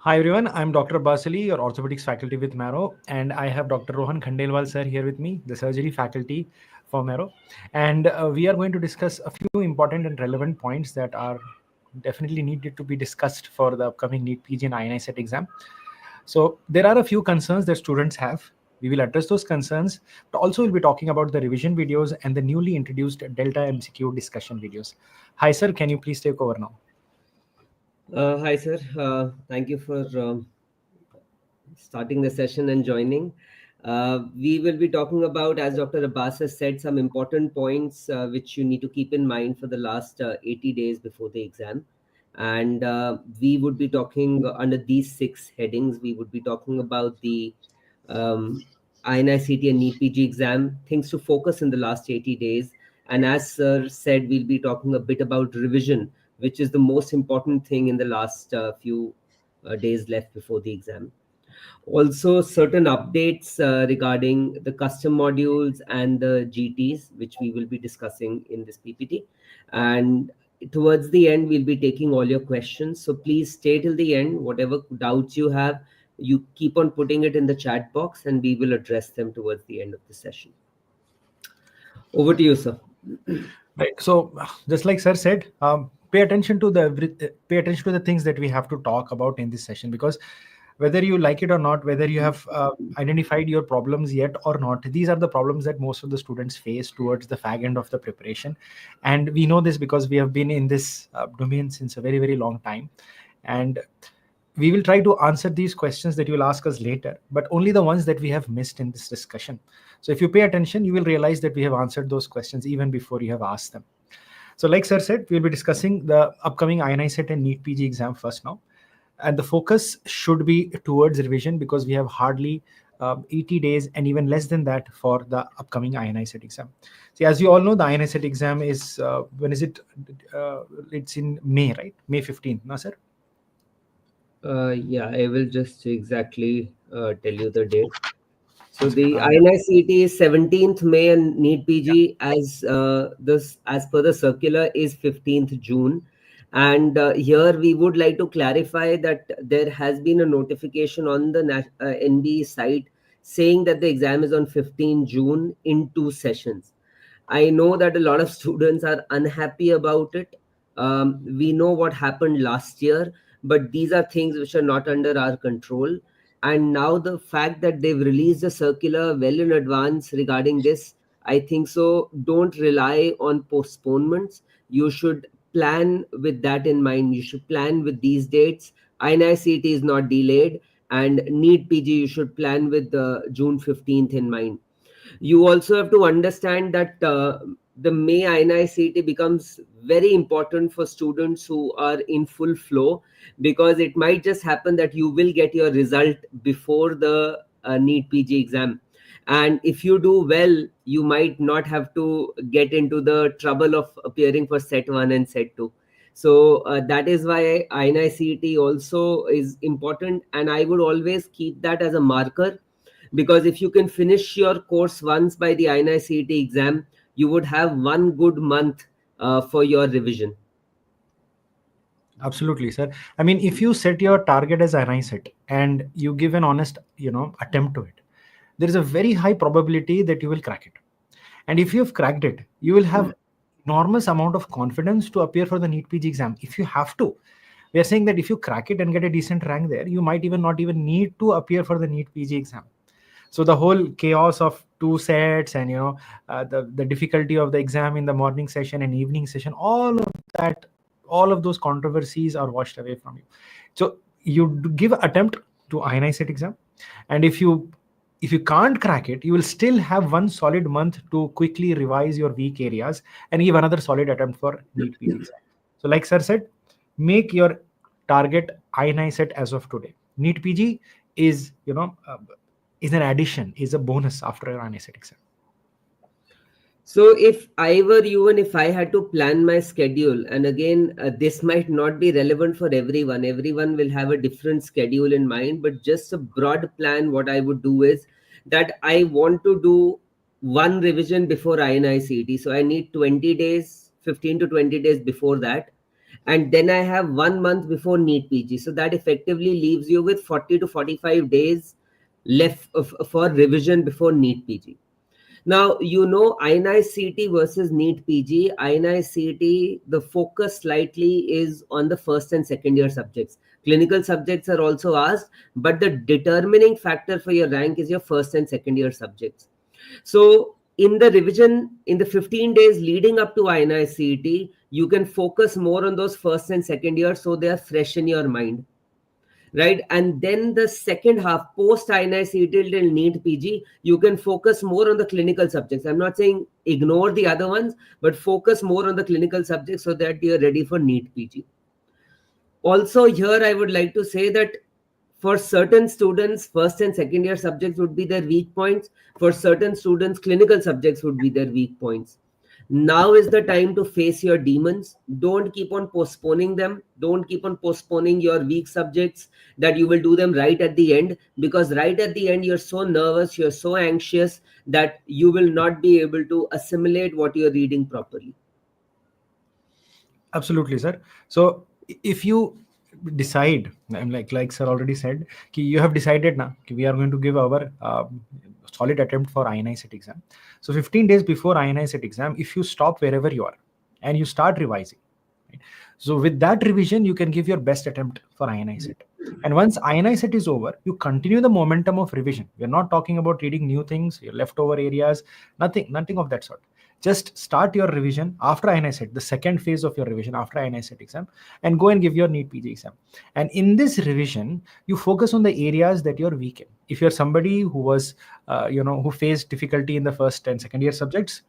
Hi everyone, I'm Dr. Basali, your orthopedics faculty with Marrow, and I have Dr. Rohan Khandelwal sir here with me, the surgery faculty for Marrow. And we are going to discuss a few important and relevant points that are definitely needed to be discussed for the upcoming NEET-PG and INI-SET exam. So there are a few concerns that students have. We will address those concerns, but also we'll be talking about the revision videos and the newly introduced Delta MCQ discussion videos. Hi sir, can you please take over now? Hi, sir. Thank you for starting the session and joining. We will be talking about, as Dr. Abbas has said, some important points which you need to keep in mind for the last 80 days before the exam. And we would be talking under these 6 headings. We would be talking about the INICT and NEET-PG exam, things to focus in the last 80 days. And as Sir said, we'll be talking a bit about revision, which is the most important thing in the last few days left before the exam. Also, certain updates regarding the custom modules and the GTs, which we will be discussing in this PPT. And towards the end, we'll be taking all your questions. So please stay till the end. Whatever doubts you have, you keep on putting it in the chat box and we will address them towards the end of the session. Over to you, sir. Right. So, just like Sir said, pay attention to the things that we have to talk about in this session, because whether you like it or not, whether you have identified your problems yet or not, these are the problems that most of the students face towards the fag end of the preparation, and we know this because we have been in this domain since a very very long time, and we will try to answer these questions that you will ask us later, but only the ones that we have missed in this discussion. So if you pay attention, you will realize that we have answered those questions even before you have asked them. So like Sir said, we'll be discussing the upcoming INI-SET and NEET-PG exam first now. And the focus should be towards revision because we have hardly 80 days and even less than that for the upcoming INI-SET exam. See, as you all know, the INI-SET exam is, when is it? It's in May, right? May 15th, no, sir? Yeah, I will just exactly tell you the date. So the Yeah. INICET is 17th May and NEET-PG as per the circular is 15th June. And here we would like to clarify that there has been a notification on the NB site saying that the exam is on 15 June in 2 sessions. I know that a lot of students are unhappy about it. We know what happened last year, but these are things which are not under our control. And now the fact that they've released a circular well in advance regarding this, I think so. Don't rely on postponements. You should plan with that in mind. You should plan with these dates. INICT is not delayed, and NEET-PG you should plan with June 15th in mind. You also have to understand that the May INICT becomes very important for students who are in full flow, because it might just happen that you will get your result before the NEET-PG exam. And if you do well, you might not have to get into the trouble of appearing for set 1 and set 2. So that is why INICT also is important, and I would always keep that as a marker, because if you can finish your course once by the INICET exam, you would have 1 good month for your revision. Absolutely, sir. I mean, if you set your target as INI-SET and you give an honest, attempt to it, there is a very high probability that you will crack it. And if you have cracked it, you will have enormous amount of confidence to appear for the NEET-PG exam. If you have to, we are saying that if you crack it and get a decent rank there, you might even not even need to appear for the NEET-PG exam. So the whole chaos of 2 sets and the difficulty of the exam in the morning session and evening session, all of those controversies are washed away from you. So you give attempt to INI-SET exam, and if you can't crack it, you will still have 1 solid month to quickly revise your weak areas and give another solid attempt for NEET-PG exam. So like Sir said, make your target INI-SET as of today. NEET-PG is is an addition, is a bonus after your INI-SET exam. So if I were you and if I had to plan my schedule, and again, this might not be relevant for everyone will have a different schedule in mind, but just a broad plan, what I would do is that I want to do 1 revision before INICET. So I need 20 days, 15 to 20 days before that. and then I have 1 month before NEET PG. So that effectively leaves you with 40 to 45 days left for revision before NEET PG. Now, you know, ionized CET versus NEET PG. Ionized CET, the focus slightly is on the first and second year subjects. Clinical subjects are also asked, but the determining factor for your rank is your first and second year subjects. So, in the revision, in the 15 days leading up to ionized CET, you can focus more on those first and second year so they are fresh in your mind, right? And then the second half, post INI CET till NEET PG, you can focus more on the clinical subjects. I'm not saying ignore the other ones, but focus more on the clinical subjects so that you're ready for NEET PG. Also, here I would like to say that for certain students, first and second year subjects would be their weak points. For certain students, clinical subjects would be their weak points. Now is the time to face your demons. Don't keep on postponing them. Don't keep on postponing your weak subjects that you will do them right at the end, because right at the end, you're so nervous, you're so anxious that you will not be able to assimilate what you're reading properly. Absolutely, sir. So if you decide, I'm like sir already said, you have decided now we are going to give our solid attempt for INI set exam. So 15 days before INI set exam, if you stop wherever you are and you start revising, right? So with that revision, you can give your best attempt for INI set. And once INI set is over, you continue the momentum of revision. We're not talking about reading new things, your leftover areas, nothing of that sort. Just start your revision after INI set, the second phase of your revision after INI set exam, and go and give your NEET PG exam. And in this revision, you focus on the areas that you're weak in. If you're somebody who was, who faced difficulty in the first and second year subjects,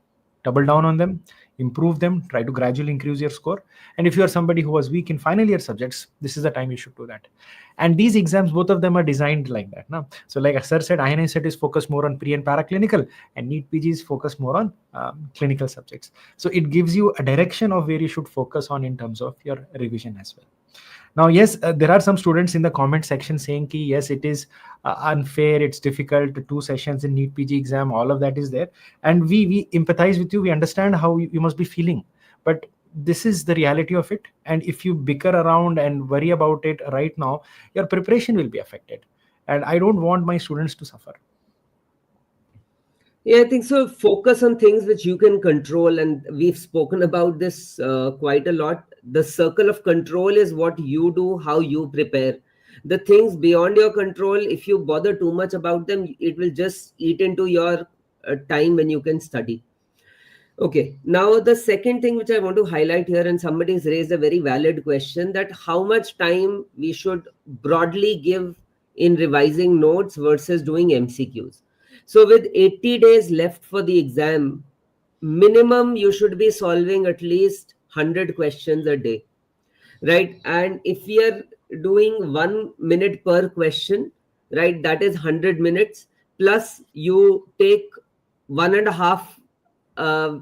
double down on them, improve them, try to gradually increase your score. And if you are somebody who was weak in final year subjects, this is the time you should do that. And these exams, both of them are designed like that. No? So like sir said, INI set is focused more on pre and paraclinical, and NEET PG is focused more on clinical subjects. So it gives you a direction of where you should focus on in terms of your revision as well. Now, yes, there are some students in the comment section saying ki, yes, it is unfair, it's difficult, 2 sessions in NEET PG exam, all of that is there. And we empathize with you, we understand how you must be feeling. But this is the reality of it. And if you bicker around and worry about it right now, your preparation will be affected. And I don't want my students to suffer. Yeah, I think so. Focus on things which you can control. And we've spoken about this quite a lot. The circle of control is what you do, how you prepare. The things beyond your control, if you bother too much about them, it will just eat into your time when you can study. Okay, now the second thing which I want to highlight here, and somebody's raised a very valid question, that how much time we should broadly give in revising notes versus doing MCQs. So with 80 days left for the exam, minimum you should be solving at least 100 questions a day, right? And if we are doing 1 minute per question, right, that is 100 minutes, plus you take 1.5 uh,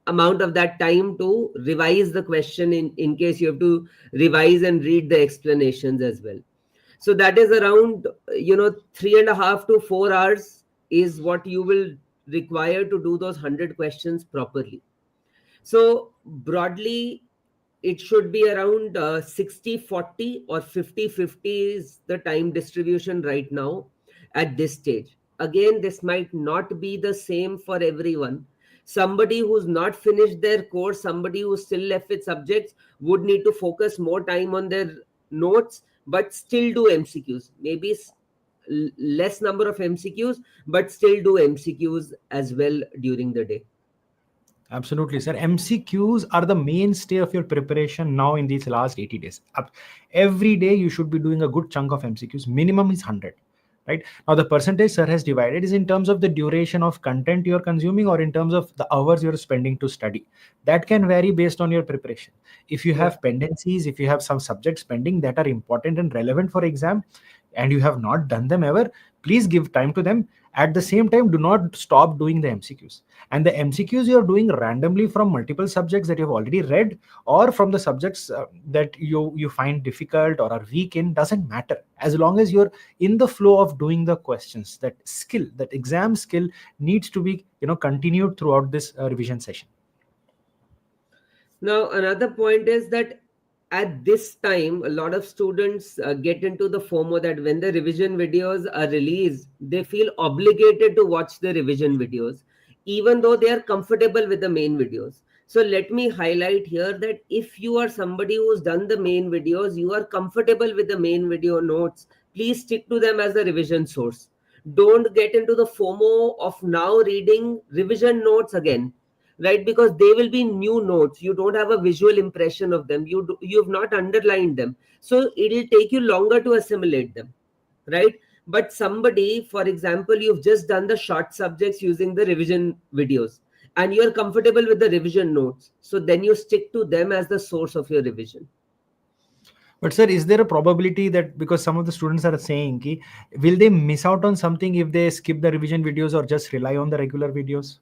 amount of that time to revise the question in case you have to revise and read the explanations as well. So that is around 3.5 to 4 hours is what you will require to do those 100 questions properly. So broadly, it should be around 60-40 or 50-50 is the time distribution right now at this stage. Again, this might not be the same for everyone. Somebody who's not finished their course, somebody who's still left with subjects, would need to focus more time on their notes, but still do MCQs. Maybe less number of MCQs, but still do MCQs as well during the day. Absolutely, sir. MCQs are the mainstay of your preparation now in these last 80 days. Every day you should be doing a good chunk of MCQs. Minimum is 100. Right now, the percentage sir has divided is in terms of the duration of content you're consuming or in terms of the hours you're spending to study. That can vary based on your preparation. If you have pendencies, if you have some subjects pending that are important and relevant for exam, and you have not done them ever, please give time to them. At the same time, do not stop doing the MCQs. And the MCQs you're doing randomly from multiple subjects that you've already read, or from the subjects that you find difficult or are weak in, doesn't matter. As long as you're in the flow of doing the questions, that skill, that exam skill needs to be continued throughout this revision session. Now, another point is that at this time, a lot of students get into the FOMO that when the revision videos are released, they feel obligated to watch the revision videos, even though they are comfortable with the main videos. So let me highlight here that if you are somebody who's done the main videos, you are comfortable with the main video notes, please stick to them as a revision source. Don't get into the FOMO of now reading revision notes again, right? Because they will be new notes, you don't have a visual impression of them, you've not underlined them, so it'll take you longer to assimilate them, right? But somebody, for example, you've just done the short subjects using the revision videos and you're comfortable with the revision notes, so then you stick to them as the source of your revision. But sir, is there a probability that, because some of the students are saying ki, will they miss out on something if they skip the revision videos or just rely on the regular videos?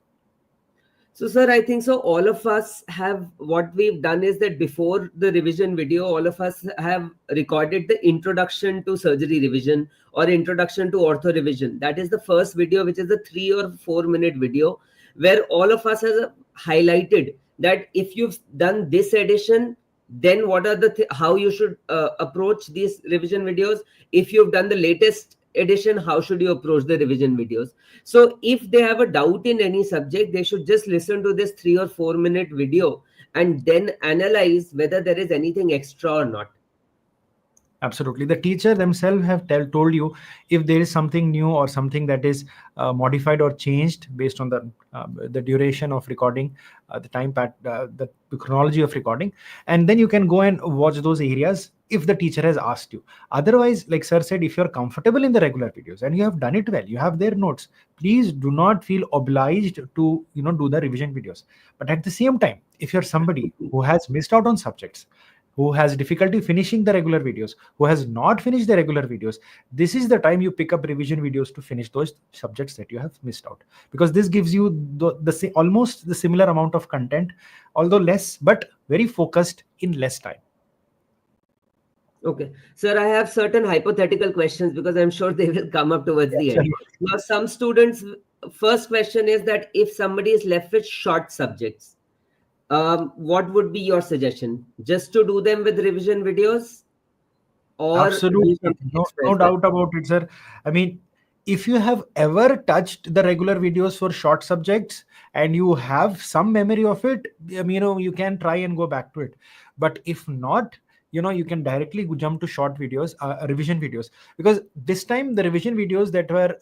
So, sir, I think so. All of us have, what we've done is that before the revision video, all of us have recorded the introduction to surgery revision or introduction to ortho revision. That is the first video, which is a 3 or 4 minute video, where all of us has highlighted that if you've done this edition, then what are how you should approach these revision videos. If you've done the latest edition, how should you approach the revision videos? So if they have a doubt in any subject, they should just listen to this 3 or 4 minute video and then analyze whether there is anything extra or not. Absolutely. The teacher themselves have told you if there is something new or something that is modified or changed based on the duration of recording, the chronology of recording, and then you can go and watch those areas if the teacher has asked you. Otherwise, like sir said, if you're comfortable in the regular videos and you have done it well, you have their notes, please do not feel obliged to do the revision videos. But at the same time, if you're somebody who has missed out on subjects, who has difficulty finishing the regular videos, who has not finished the regular videos, this is the time you pick up revision videos to finish those subjects that you have missed out, because this gives you almost the similar amount of content, although less, but very focused in less time. Okay, sir, I have certain hypothetical questions because I'm sure they will come up towards the end. Now, some students, first question is that if somebody is left with short subjects, what would be your suggestion? Just to do them with revision videos, or Absolutely, no doubt about it, sir. I mean, if you have ever touched the regular videos for short subjects and you have some memory of it, you can try and go back to it. But if not, you can directly jump to short videos, revision videos, because this time the revision videos that were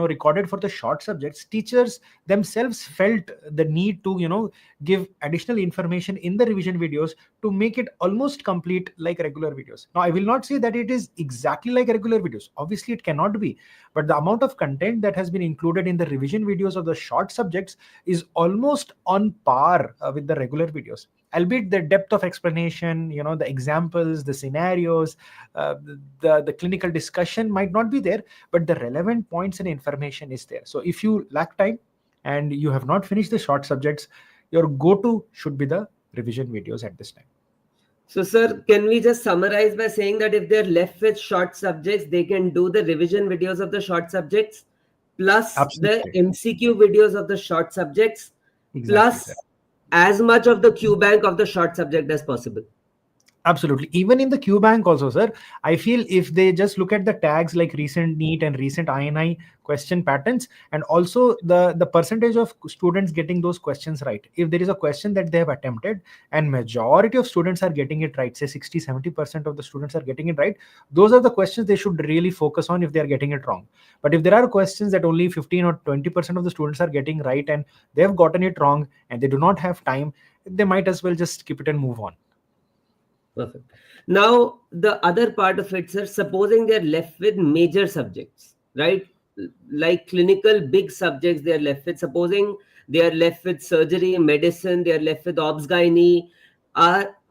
recorded for the short subjects, teachers themselves felt the need to give additional information in the revision videos to make it almost complete like regular videos. Now, I will not say that it is exactly like regular videos, obviously it cannot be, but the amount of content that has been included in the revision videos of the short subjects is almost on par with the regular videos, albeit the depth of explanation, the examples, the scenarios, the clinical discussion might not be there, but the relevant points and information is there. So if you lack time and you have not finished the short subjects, your go-to should be the revision videos at this time. So, sir, can we just summarize by saying that if they're left with short subjects, they can do the revision videos of the short subjects, plus Absolutely. the MCQ videos of the short subjects, Exactly, plus sir. as much of the Q bank of the short subject as possible? Absolutely. Even in the Q bank also, sir, I feel if they just look at the tags like recent NEET and recent INI question patterns, and also the percentage of students getting those questions right. If there is a question that they have attempted and majority of students are getting it right, say 60-70% of the students are getting it right, those are the questions they should really focus on if they are getting it wrong. But if there are questions that only 15 or 20% of the students are getting right and they have gotten it wrong and they do not have time, they might as well just skip it and move on. Perfect. Now, the other part of it, sir, supposing they're left with major subjects, right? Like clinical big subjects, they're left with. Supposing they are left with surgery, medicine, they are left with obs gynae.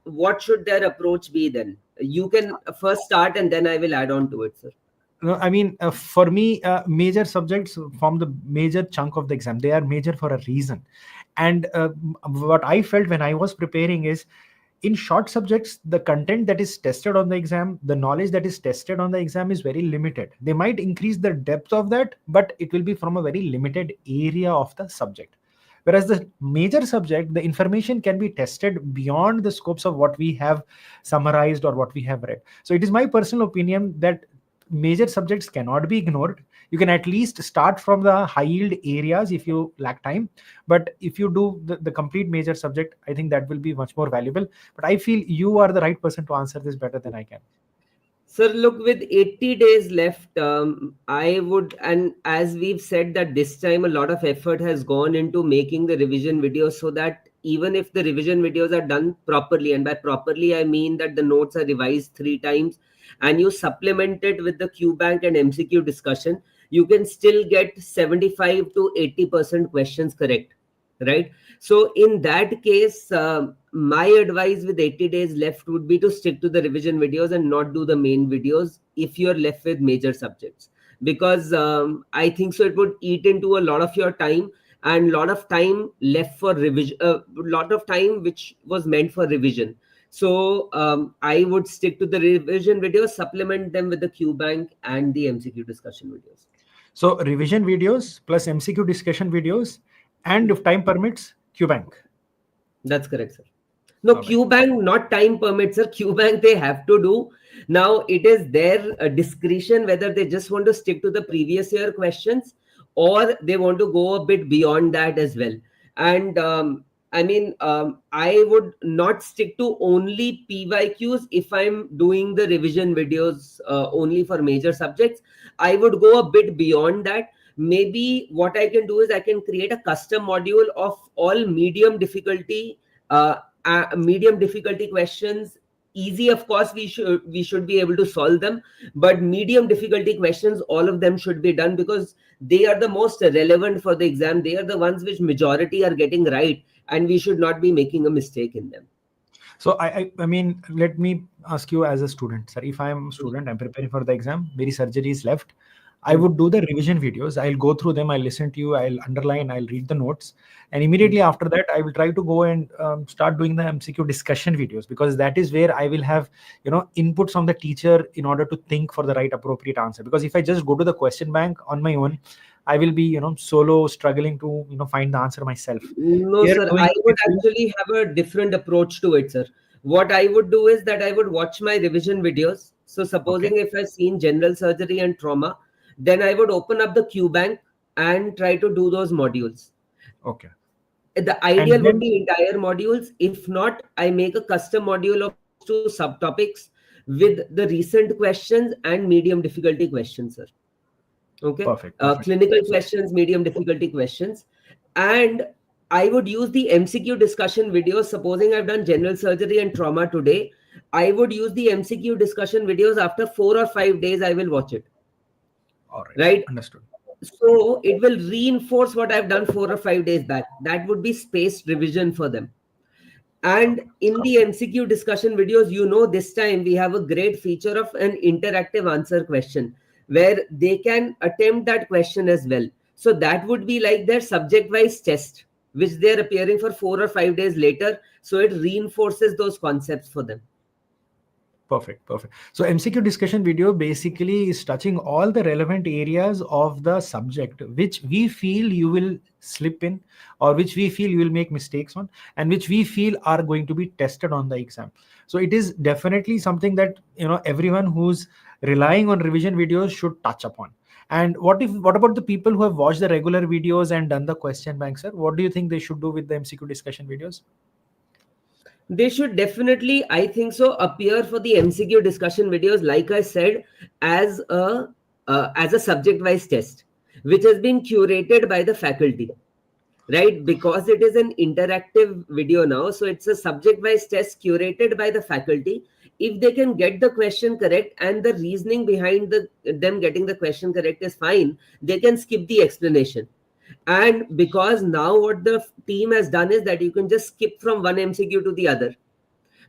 What should their approach be then? You can first start and then I will add on to it, sir. No, I mean, for me, major subjects form the major chunk of the exam. They are major for a reason. And what I felt when I was preparing is, in short subjects, the content that is tested on the exam, the knowledge that is tested on the exam is very limited. They might increase the depth of that, but it will be from a very limited area of the subject. Whereas the major subject, the information can be tested beyond the scopes of what we have summarized or what we have read. So it is my personal opinion that major subjects cannot be ignored. You can at least start from the high yield areas if you lack time, but if you do the complete major subject, I think that will be much more valuable. But I feel you are the right person to answer this better than I can. Sir, look, with 80 days left, I would, and as we've said that this time a lot of effort has gone into making the revision videos so that even if the revision videos are done properly, and by properly I mean that the notes are revised 3 times and you supplement it with the Q bank and MCQ discussion, you can still get 75 to 80% questions correct, right? So in that case, my advice with 80 days left would be to stick to the revision videos and not do the main videos if you're left with major subjects, because I think so it would eat into a lot of your time, and lot of time left for revision, a lot of time which was meant for revision. So I would stick to the revision videos, supplement them with the Q bank and the MCQ discussion videos. So revision videos plus MCQ discussion videos, and if time permits, Q bank. That's correct, sir. No, All right. Q bank, not time permits, sir. Q bank they have to do. Now it is their discretion whether they just want to stick to the previous year questions or they want to go a bit beyond that as well. And I would not stick to only PYQs if I'm doing the revision videos only for major subjects. I would go a bit beyond that. Maybe what I can do is I can create a custom module of all uh, medium difficulty questions. Easy, of course, we should be able to solve them, but medium difficulty questions, all of them should be done because they are the most relevant for the exam. They are the ones which majority are getting right, and we should not be making a mistake in them. So I mean, let me ask you as a student, sir. If I am a student, I'm preparing for the exam. Very surgery is left. I would do the revision videos. I'll go through them. I'll listen to you. I'll underline. I'll read the notes, and immediately after that, I will try to go and start doing the MCQ discussion videos, because that is where I will have inputs from the teacher in order to think for the right appropriate answer. Because if I just go to the question bank on my own, I will be solo struggling to find the answer myself. No, Here, sir. doing I would it, actually have a different approach to it, sir. What I would do is that I would watch my revision videos. So, okay, supposing if I've seen general surgery and trauma, then I would open up the Q bank and try to do those modules. okay, The and ideal would then be entire modules. If not, I make a custom module of those two subtopics with the recent questions and medium difficulty questions, sir. Okay. perfect, perfect. Clinical So questions, medium difficulty questions. And I would use the MCQ discussion videos. Supposing I've done general surgery and trauma today, I would use the MCQ discussion videos. After 4 or 5 days I will watch it, all right, right? understood. So it will reinforce what I've done 4 or 5 days back. That would be spaced revision for them. And Okay. in the MCQ discussion videos, this time we have a great feature of an interactive answer question where they can attempt that question as well. So that would be like their subject wise test, which they're appearing for 4 or 5 days later. So it reinforces those concepts for them. Perfect, perfect. So MCQ discussion video basically is touching all the relevant areas of the subject which we feel you will slip in, or which we feel you will make mistakes on, and which we feel are going to be tested on the exam. So it is definitely something that everyone who's relying on revision videos should touch upon. And what about the people who have watched the regular videos and done the question bank, sir? What do you think they should do with the MCQ discussion videos? They should definitely, I think so, appear for the MCQ discussion videos, like I said, as a subject wise test, which has been curated by the faculty, right? Because it is an interactive video now, so it's a subject wise test curated by the faculty. If they can get the question correct and the reasoning behind them getting the question correct is fine, they can skip the explanation. And because now what the team has done is that you can just skip from one MCQ to the other.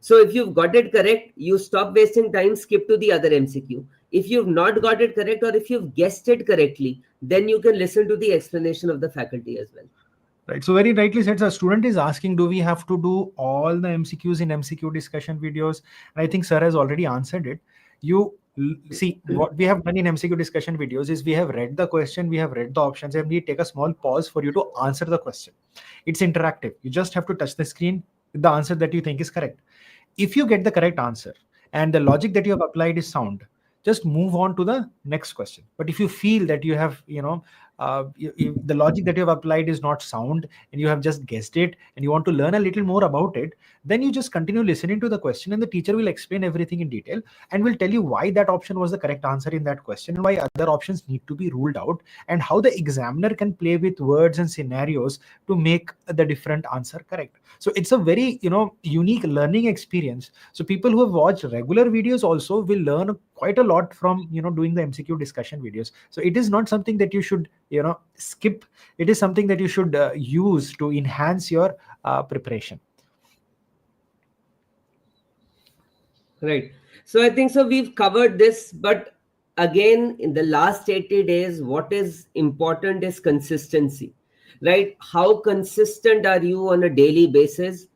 So if you've got it correct, you stop wasting time, skip to the other MCQ. If you've not got it correct, or if you've guessed it correctly, then you can listen to the explanation of the faculty as well. Right. So very rightly said, a student is asking, do we have to do all the MCQs in MCQ discussion videos? And I think sir has already answered it. You See, what we have done in MCQ discussion videos is we have read the question, we have read the options, and we take a small pause for you to answer the question. It's interactive. You just have to touch the screen with the answer that you think is correct. If you get the correct answer and the logic that you have applied is sound, just move on to the next question. But if you feel that you have, the logic that you have applied is not sound and you have just guessed it and you want to learn a little more about it, then you just continue listening to the question and the teacher will explain everything in detail and will tell you why that option was the correct answer in that question and why other options need to be ruled out, and how the examiner can play with words and scenarios to make the different answer correct. So it's a very, unique learning experience. So people who have watched regular videos also will learn quite a lot from, doing the MCQ discussion videos. So it is not something that you should, skip. It is something that you should use to enhance your preparation. Right. So I think so we've covered this, but again, in the last 80 days, what is important is consistency, right? How consistent are you on a daily basis?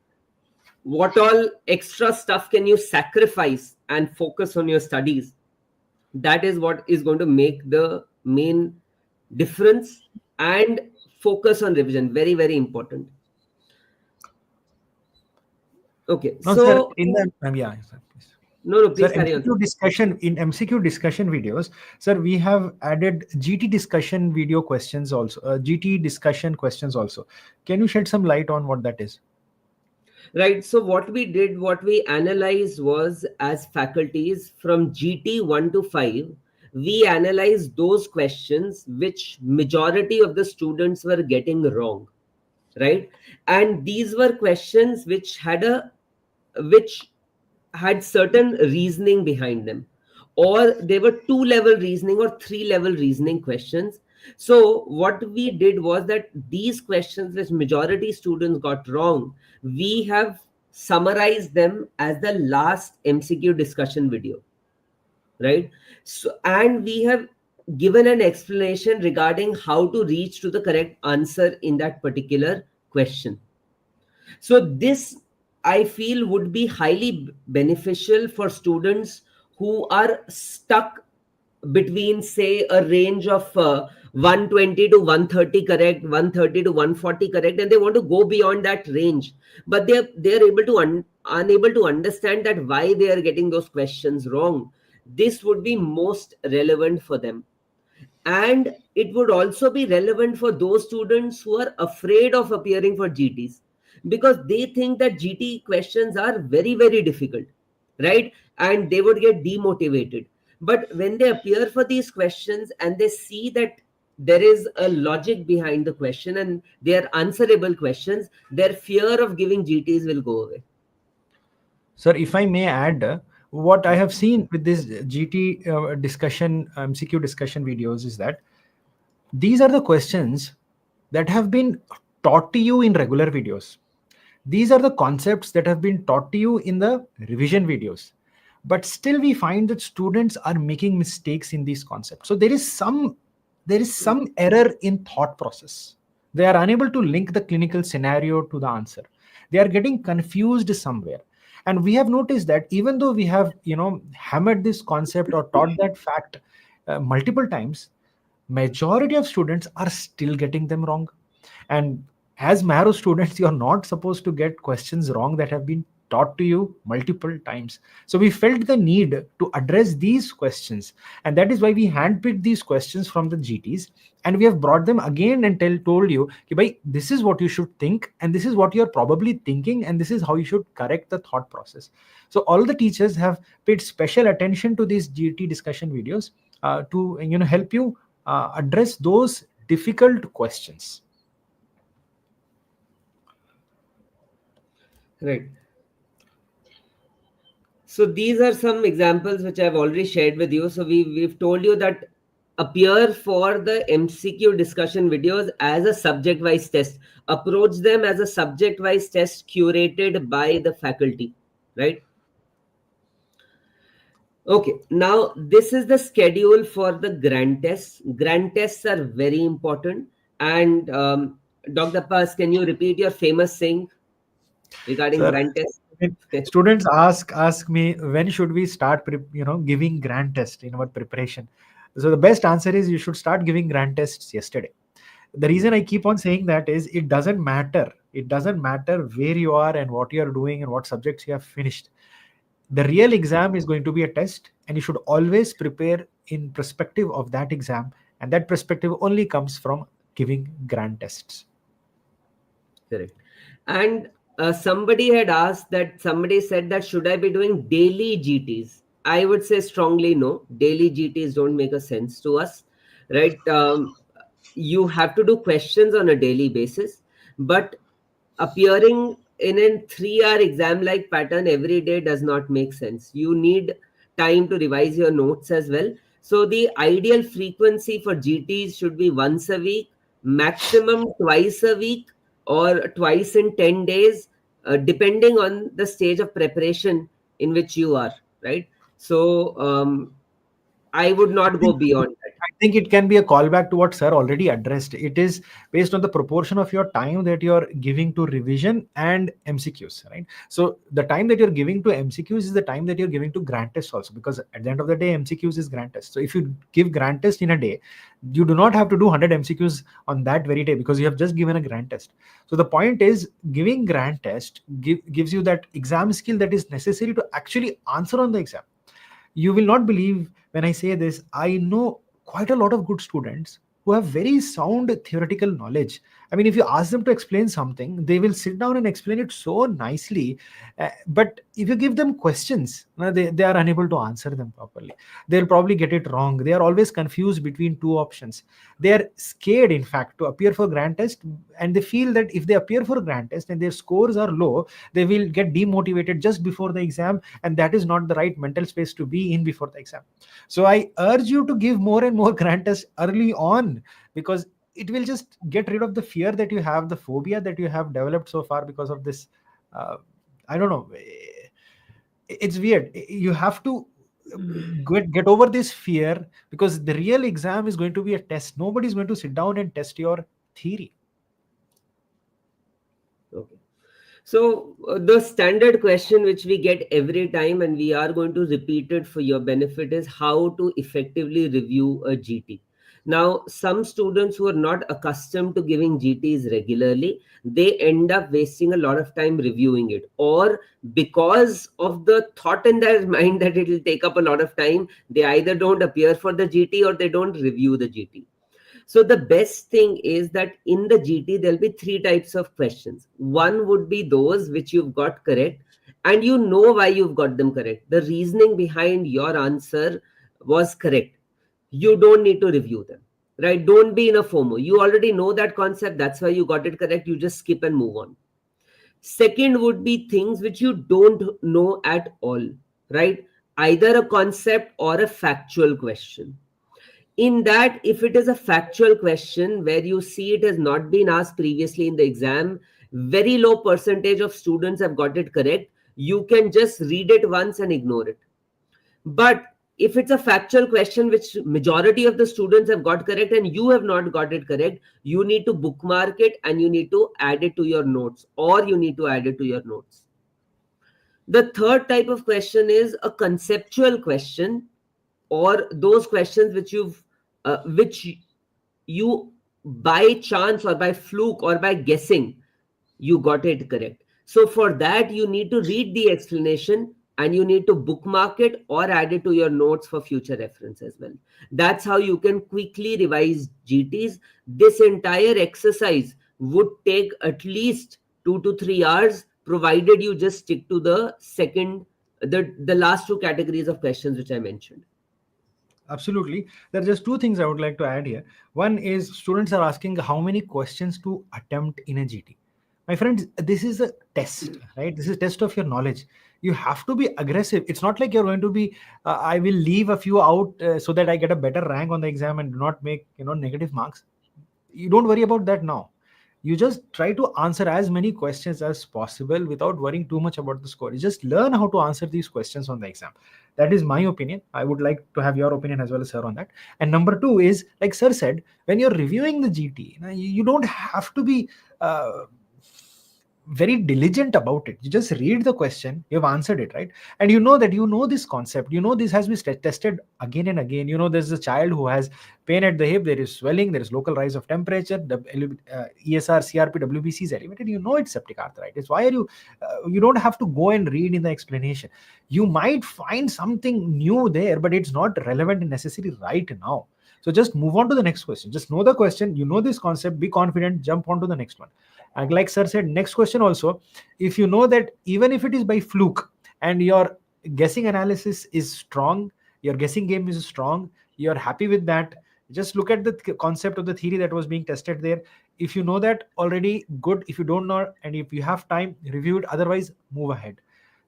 What all extra stuff can you sacrifice and focus on your studies? That is what is going to make the main difference. And focus on revision, very, very important. Okay, No, sir, so in the yeah, sir, please. no, Sir, please carry on. MCQ discussion videos, sir, we have added GT discussion video questions also, GT discussion questions also. Can you shed some light on what that is? Right. So what we analyzed was, as faculties from GT 1 to 5, we analyzed those questions which majority of the students were getting wrong. Right. And these were questions which had certain reasoning behind them, or they were 2-level reasoning or 3-level reasoning questions. So what we did was that these questions which majority students got wrong, we have summarized them as the last MCQ discussion video, right? So, and we have given an explanation regarding how to reach to the correct answer in that particular question. So this, I feel, would be highly beneficial for students who are stuck between, say, a range of 120 to 130 correct, 130 to 140 correct, and they want to go beyond that range, but they're able to unable to understand that why they are getting those questions wrong. This would be most relevant for them. And it would also be relevant for those students who are afraid of appearing for GTs, because they think that GT questions are very, very difficult, right? And they would get demotivated. But when they appear for these questions and they see that there is a logic behind the question and they are answerable questions, their fear of giving GTs will go away. Sir, if I may add, what I have seen with this GT discussion, MCQ discussion videos is that these are the questions that have been taught to you in regular videos. These are the concepts that have been taught to you in the revision videos. But still we find that students are making mistakes in these concepts. So there is some error in thought process. They are unable to link the clinical scenario to the answer. They are getting confused somewhere. And we have noticed that even though we have, hammered this concept or taught that fact multiple times, majority of students are still getting them wrong. And as Marrow students, you're not supposed to get questions wrong that have been taught to you multiple times. So we felt the need to address these questions, and that is why we handpicked these questions from the GTs, and we have brought them again and told you, okay, this is what you should think, and this is what you're probably thinking, and this is how you should correct the thought process. So all the teachers have paid special attention to these GT discussion videos to help you address those difficult questions. Right. So these are some examples which I've already shared with you. So we've told you that appear for the MCQ discussion videos as a subject-wise test. Approach them as a subject-wise test curated by the faculty, right? Okay, now this is the schedule for the grand tests. Grand tests are very important. And Dr. Abbas, can you repeat your famous saying regarding Sir, grand tests? Students ask me, when should we start giving grand test in our preparation. So the best answer is you should start giving grand tests yesterday. The reason I keep on saying that is, it doesn't matter where you are and what you are doing and what subjects you have finished. The real exam is going to be a test, and you should always prepare in perspective of that exam, and that perspective only comes from giving grand tests. Correct. And somebody had asked that, somebody said that, should I be doing daily GTs? I would say strongly no. Daily GTs don't make a sense to us, right? You have to do questions on a daily basis, but appearing in a 3 hour exam like pattern every day does not make sense. You need time to revise your notes as well. So the ideal frequency for GTs should be once a week, maximum twice a week, or twice in 10 days, depending on the stage of preparation in which you are, right? So I would I not go think beyond I think it can be a callback to what sir already addressed. It is based on the proportion of your time that you're giving to revision and MCQs, right? So the time that you're giving to MCQs is the time that you're giving to grant tests also, because at the end of the day, MCQs is grant test. So if you give grant test in a day, you do not have to do 100 MCQs on that very day, because you have just given a grant test. So the point is, giving grant test gives you that exam skill that is necessary to actually answer on the exam. You will not believe when I say this, I know quite a lot of good students who have very sound theoretical knowledge. I mean, if you ask them to explain something, they will sit down and explain it so nicely. But if you give them questions, they are unable to answer them properly. They'll probably get it wrong. They are always confused between two options. They are scared, in fact, to appear for grand test, and they feel that if they appear for grand test and their scores are low, they will get demotivated just before the exam, and that is not the right mental space to be in before the exam. So I urge you to give more and more grand tests early on, because it will just get rid of the fear that you have, the phobia that you have developed so far because of this. uh, I don't know, it's weird. You have to get over this fear, because the real exam is going to be a test. Nobody's going to sit down and test your theory. that. Okay. So, the standard question which we get every time, and we are going to repeat it for your benefit, is how to effectively review a GT. Now, some students who are not accustomed to giving GTs regularly, they end up wasting a lot of time reviewing it, or because of the thought in their mind that it will take up a lot of time, they either don't appear for the GT or they don't review the GT. So the best thing is that in the GT, there'll be three types of questions. One would be those which you've got correct, and you know why you've got them correct. The reasoning behind your answer was correct. You don't need to review them, right? Don't be in a FOMO. You already know that concept. That's why you got it correct. You just skip and move on. Second would be things which you don't know at all, right? Either a concept or a factual question. In that, if it is a factual question where you see it has not been asked previously in the exam, very low percentage of students have got it correct, you can just read it once and ignore it. But if it's a factual question which majority of the students have got correct and you have not got it correct, you need to bookmark it and you need to add it to your notes, or you need to add it to your notes. The third type of question is a conceptual question, or those questions which you by chance or by fluke or by guessing you got it correct. So for that, you need to read the explanation and you need to bookmark it or add it to your notes for future reference as well. That's how you can quickly revise GTs. This entire exercise would take at least 2 to 3 hours, provided you just stick to the last two categories of questions which I mentioned. Absolutely. There are just two things I would like to add here. One is, students are asking how many questions to attempt in a GT. My friends, this is a test, right? This is a test of your knowledge. You have to be aggressive. It's not like you're going to be, I will leave a few out so that I get a better rank on the exam and do not make, negative marks. You don't worry about that now. You just try to answer as many questions as possible without worrying too much about the score. You just learn how to answer these questions on the exam. That is my opinion. I would like to have your opinion as well, sir, on that. And number two is, like sir said, when you're reviewing the GT, you don't have to be very diligent about it. You just read the question, you've answered it, right? And you know that you know this concept, you know this has been tested again and again. You know, there's a child who has pain at the hip, there is swelling, there is local rise of temperature, the ESR, CRP, WBC is elevated. You know it's septic arthritis. Why are you? You don't have to go and read in the explanation. You might find something new there, but it's not relevant and necessary right now. So just move on to the next question. Just know the question, you know this concept, be confident, jump on to the next one. And like sir said, next question also, if you know that even if it is by fluke and your guessing analysis is strong, your guessing game is strong, you're happy with that, just look at the concept of the theory that was being tested there. If you know that already, good. If you don't know, and if you have time, review it. Otherwise, move ahead.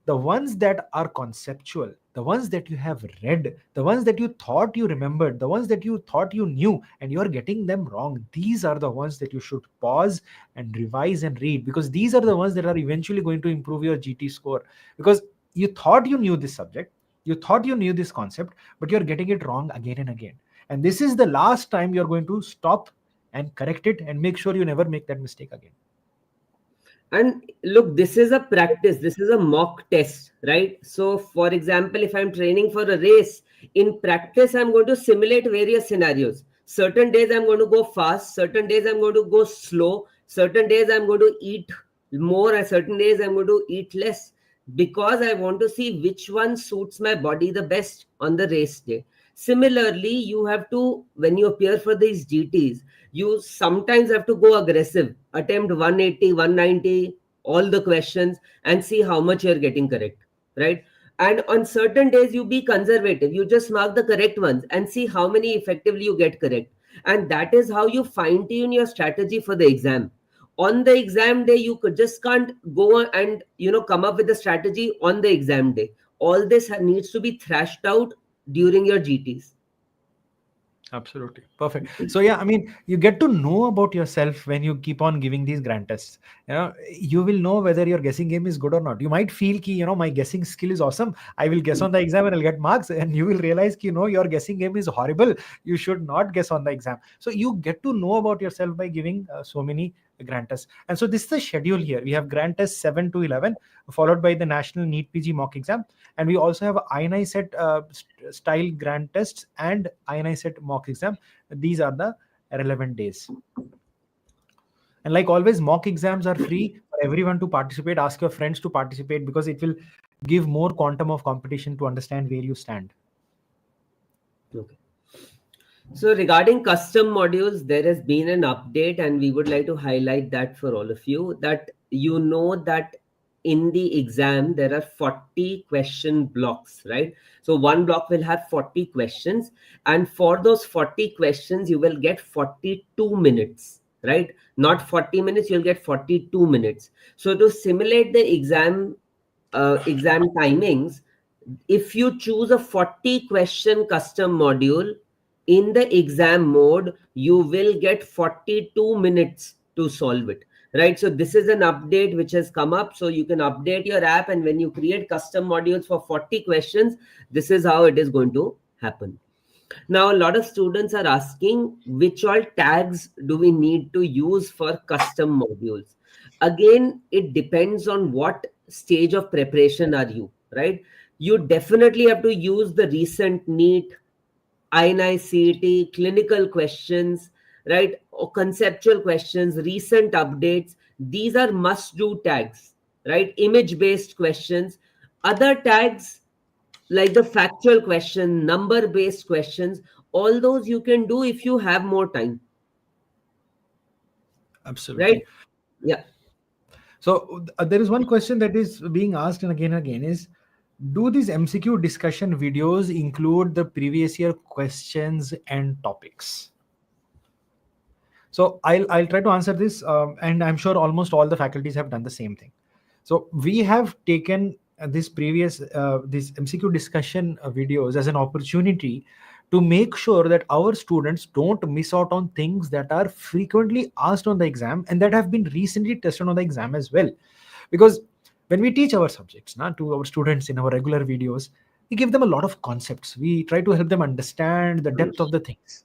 The ones that are conceptual, the ones that you have read, the ones that you thought you remembered, the ones that you thought you knew and you're getting them wrong, these are the ones that you should pause and revise and read, because these are the ones that are eventually going to improve your GT score. Because you thought you knew this subject, you thought you knew this concept, but you're getting it wrong again and again. And this is the last time you're going to stop and correct it and make sure you never make that mistake again. And look, this is a practice, this is a mock test, right? So for example, if I'm training for a race, in practice I'm going to simulate various scenarios. Certain days I'm going to go fast, certain days I'm going to go slow, certain days I'm going to eat more, and certain days I'm going to eat less, because I want to see which one suits my body the best on the race day. Similarly, you have to, when you appear for these GTs, you sometimes have to go aggressive, attempt 180, 190, all the questions, and see how much you're getting correct, right? And on certain days, you be conservative. You just mark the correct ones and see how many effectively you get correct. And that is how you fine tune your strategy for the exam. On the exam day, you could just can't go and come up with a strategy on the exam day. All this needs to be thrashed out during your GTs. Absolutely. Perfect. So yeah, I mean, you get to know about yourself when you keep on giving these grand tests. You will know whether your guessing game is good or not. You might feel ki, my guessing skill is awesome. I will guess on the exam and I'll get marks. And you will realize ki, your guessing game is horrible. You should not guess on the exam. So you get to know about yourself by giving so many grand tests. And so this is the schedule here. We have grand tests 7 to 11, followed by the national NEET-PG mock exam. And we also have INI set style grand tests and INI set mock exam. These are the relevant days. And like always, mock exams are free for everyone to participate. Ask your friends to participate, because it will give more quantum of competition to understand where you stand. Okay. So regarding custom modules, there has been an update, and we would like to highlight that for all of you, that that in the exam there are 40 question blocks, right? So one block will have 40 questions, and for those 40 questions you will get 42 minutes, right? Not 40 minutes, you'll get 42 minutes. So to simulate the exam timings, if you choose a 40 question custom module in the exam mode, you will get 42 minutes to solve it, right? So this is an update which has come up. So you can update your app, and when you create custom modules for 40 questions, this is how it is going to happen. Now, a lot of students are asking, which all tags do we need to use for custom modules? Again, it depends on what stage of preparation are you, right? You definitely have to use the recent NEET, INI, CET, clinical questions, right? Or conceptual questions, recent updates. These are must-do tags, right? Image-based questions. Other tags like the factual question, number-based questions, all those you can do if you have more time. Absolutely. Right? Yeah. So there is one question that is being asked and again is, do these MCQ discussion videos include the previous year questions and topics? So I'll try to answer this, and I'm sure almost all the faculties have done the same thing. So we have taken this MCQ discussion videos as an opportunity to make sure that our students don't miss out on things that are frequently asked on the exam and that have been recently tested on the exam as well. Because when we teach our subjects to our students in our regular videos, we give them a lot of concepts. We try to help them understand the depth of the things.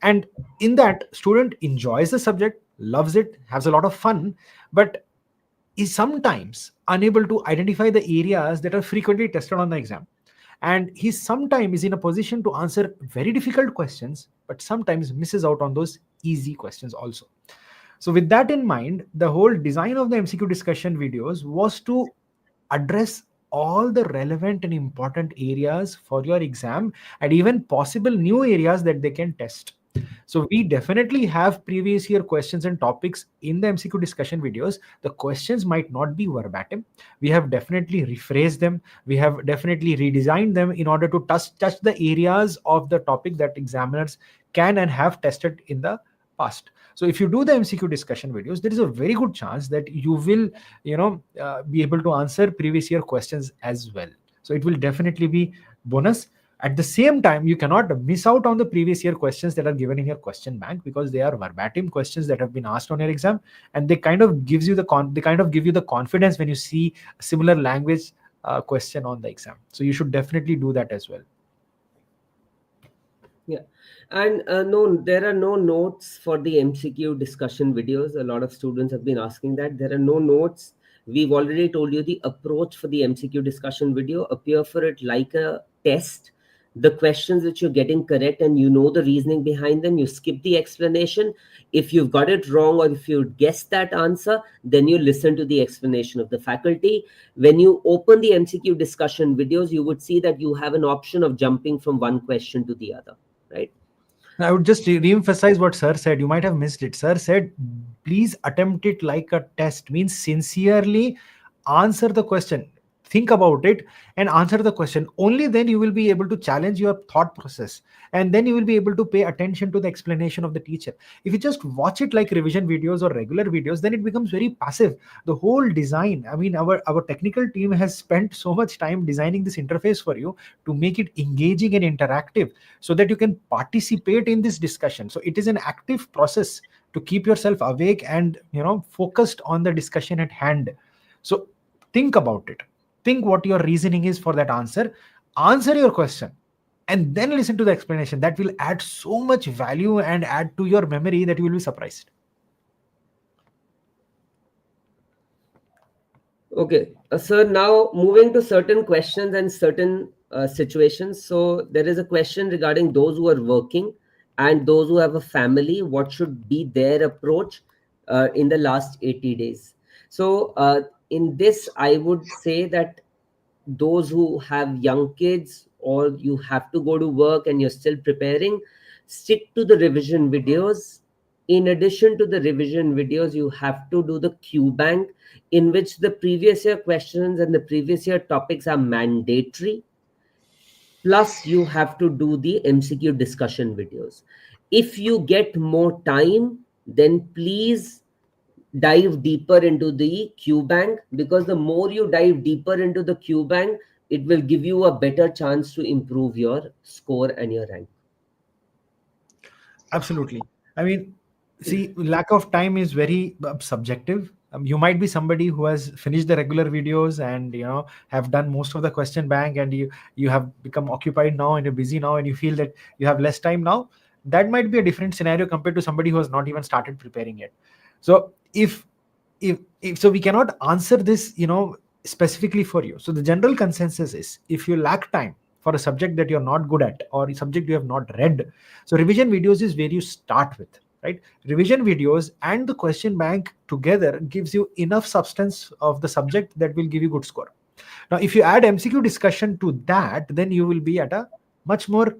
And in that, student enjoys the subject, loves it, has a lot of fun. But is sometimes unable to identify the areas that are frequently tested on the exam. And he sometimes is in a position to answer very difficult questions, but sometimes misses out on those easy questions also. So, with that in mind, the whole design of the MCQ discussion videos was to address all the relevant and important areas for your exam, and even possible new areas that they can test. So we definitely have previous year questions and topics in the MCQ discussion videos. The questions might not be verbatim. We have definitely rephrased them. We have definitely redesigned them in order to touch the areas of the topic that examiners can and have tested in the past. So if you do the MCQ discussion videos, there is a very good chance that you will, be able to answer previous year questions as well. So it will definitely be bonus. At the same time, you cannot miss out on the previous year questions that are given in your question bank, because they are verbatim questions that have been asked on your exam, and they kind of gives you they kind of give you the confidence when you see a similar language question on the exam. So you should definitely do that as well. Yeah. And no, there are no notes for the MCQ discussion videos. A lot of students have been asking that. There are no notes. We've already told you the approach for the MCQ discussion video. Appear for it like a test. The questions which you're getting correct and you know the reasoning behind them, you skip the explanation. If you've got it wrong or if you guessed that answer, then you listen to the explanation of the faculty. When you open the MCQ discussion videos, you would see that you have an option of jumping from one question to the other. Right? I would just re-emphasize what sir said. You might have missed it. Sir said, please attempt it like a test, means sincerely answer the question. Think about it and answer the question. Only then you will be able to challenge your thought process. And then you will be able to pay attention to the explanation of the teacher. If you just watch it like revision videos or regular videos, then it becomes very passive. The whole design, I mean, our technical team has spent so much time designing this interface for you to make it engaging and interactive, so that you can participate in this discussion. So it is an active process to keep yourself awake and focused on the discussion at hand. So think about it. Think what your reasoning is for that answer your question, and then listen to the explanation. That will add so much value and add to your memory that you will be surprised. Okay, sir, now moving to certain questions and certain situations. So there is a question regarding those who are working and those who have a family. What should be their approach in the last 80 days? So in this, I would say that those who have young kids or you have to go to work and you're still preparing, stick to the revision videos. In addition to the revision videos, you have to do the Q bank, in which the previous year questions and the previous year topics are mandatory. Plus, you have to do the MCQ discussion videos. If you get more time, then please dive deeper into the Q bank, because the more you dive deeper into the Q bank, it will give you a better chance to improve your score and your rank. Absolutely. I mean, see, lack of time is very subjective. You might be somebody who has finished the regular videos and have done most of the question bank, and you have become occupied now and you're busy now, and you feel that you have less time now. That might be a different scenario compared to somebody who has not even started preparing yet. So if so, we cannot answer this specifically for you. So the general consensus is, if you lack time for a subject that you're not good at or a subject you have not read, so revision videos is where you start with, right? Revision videos and the question bank together gives you enough substance of the subject that will give you good score. Now if you add MCQ discussion to that, then you will be at a much more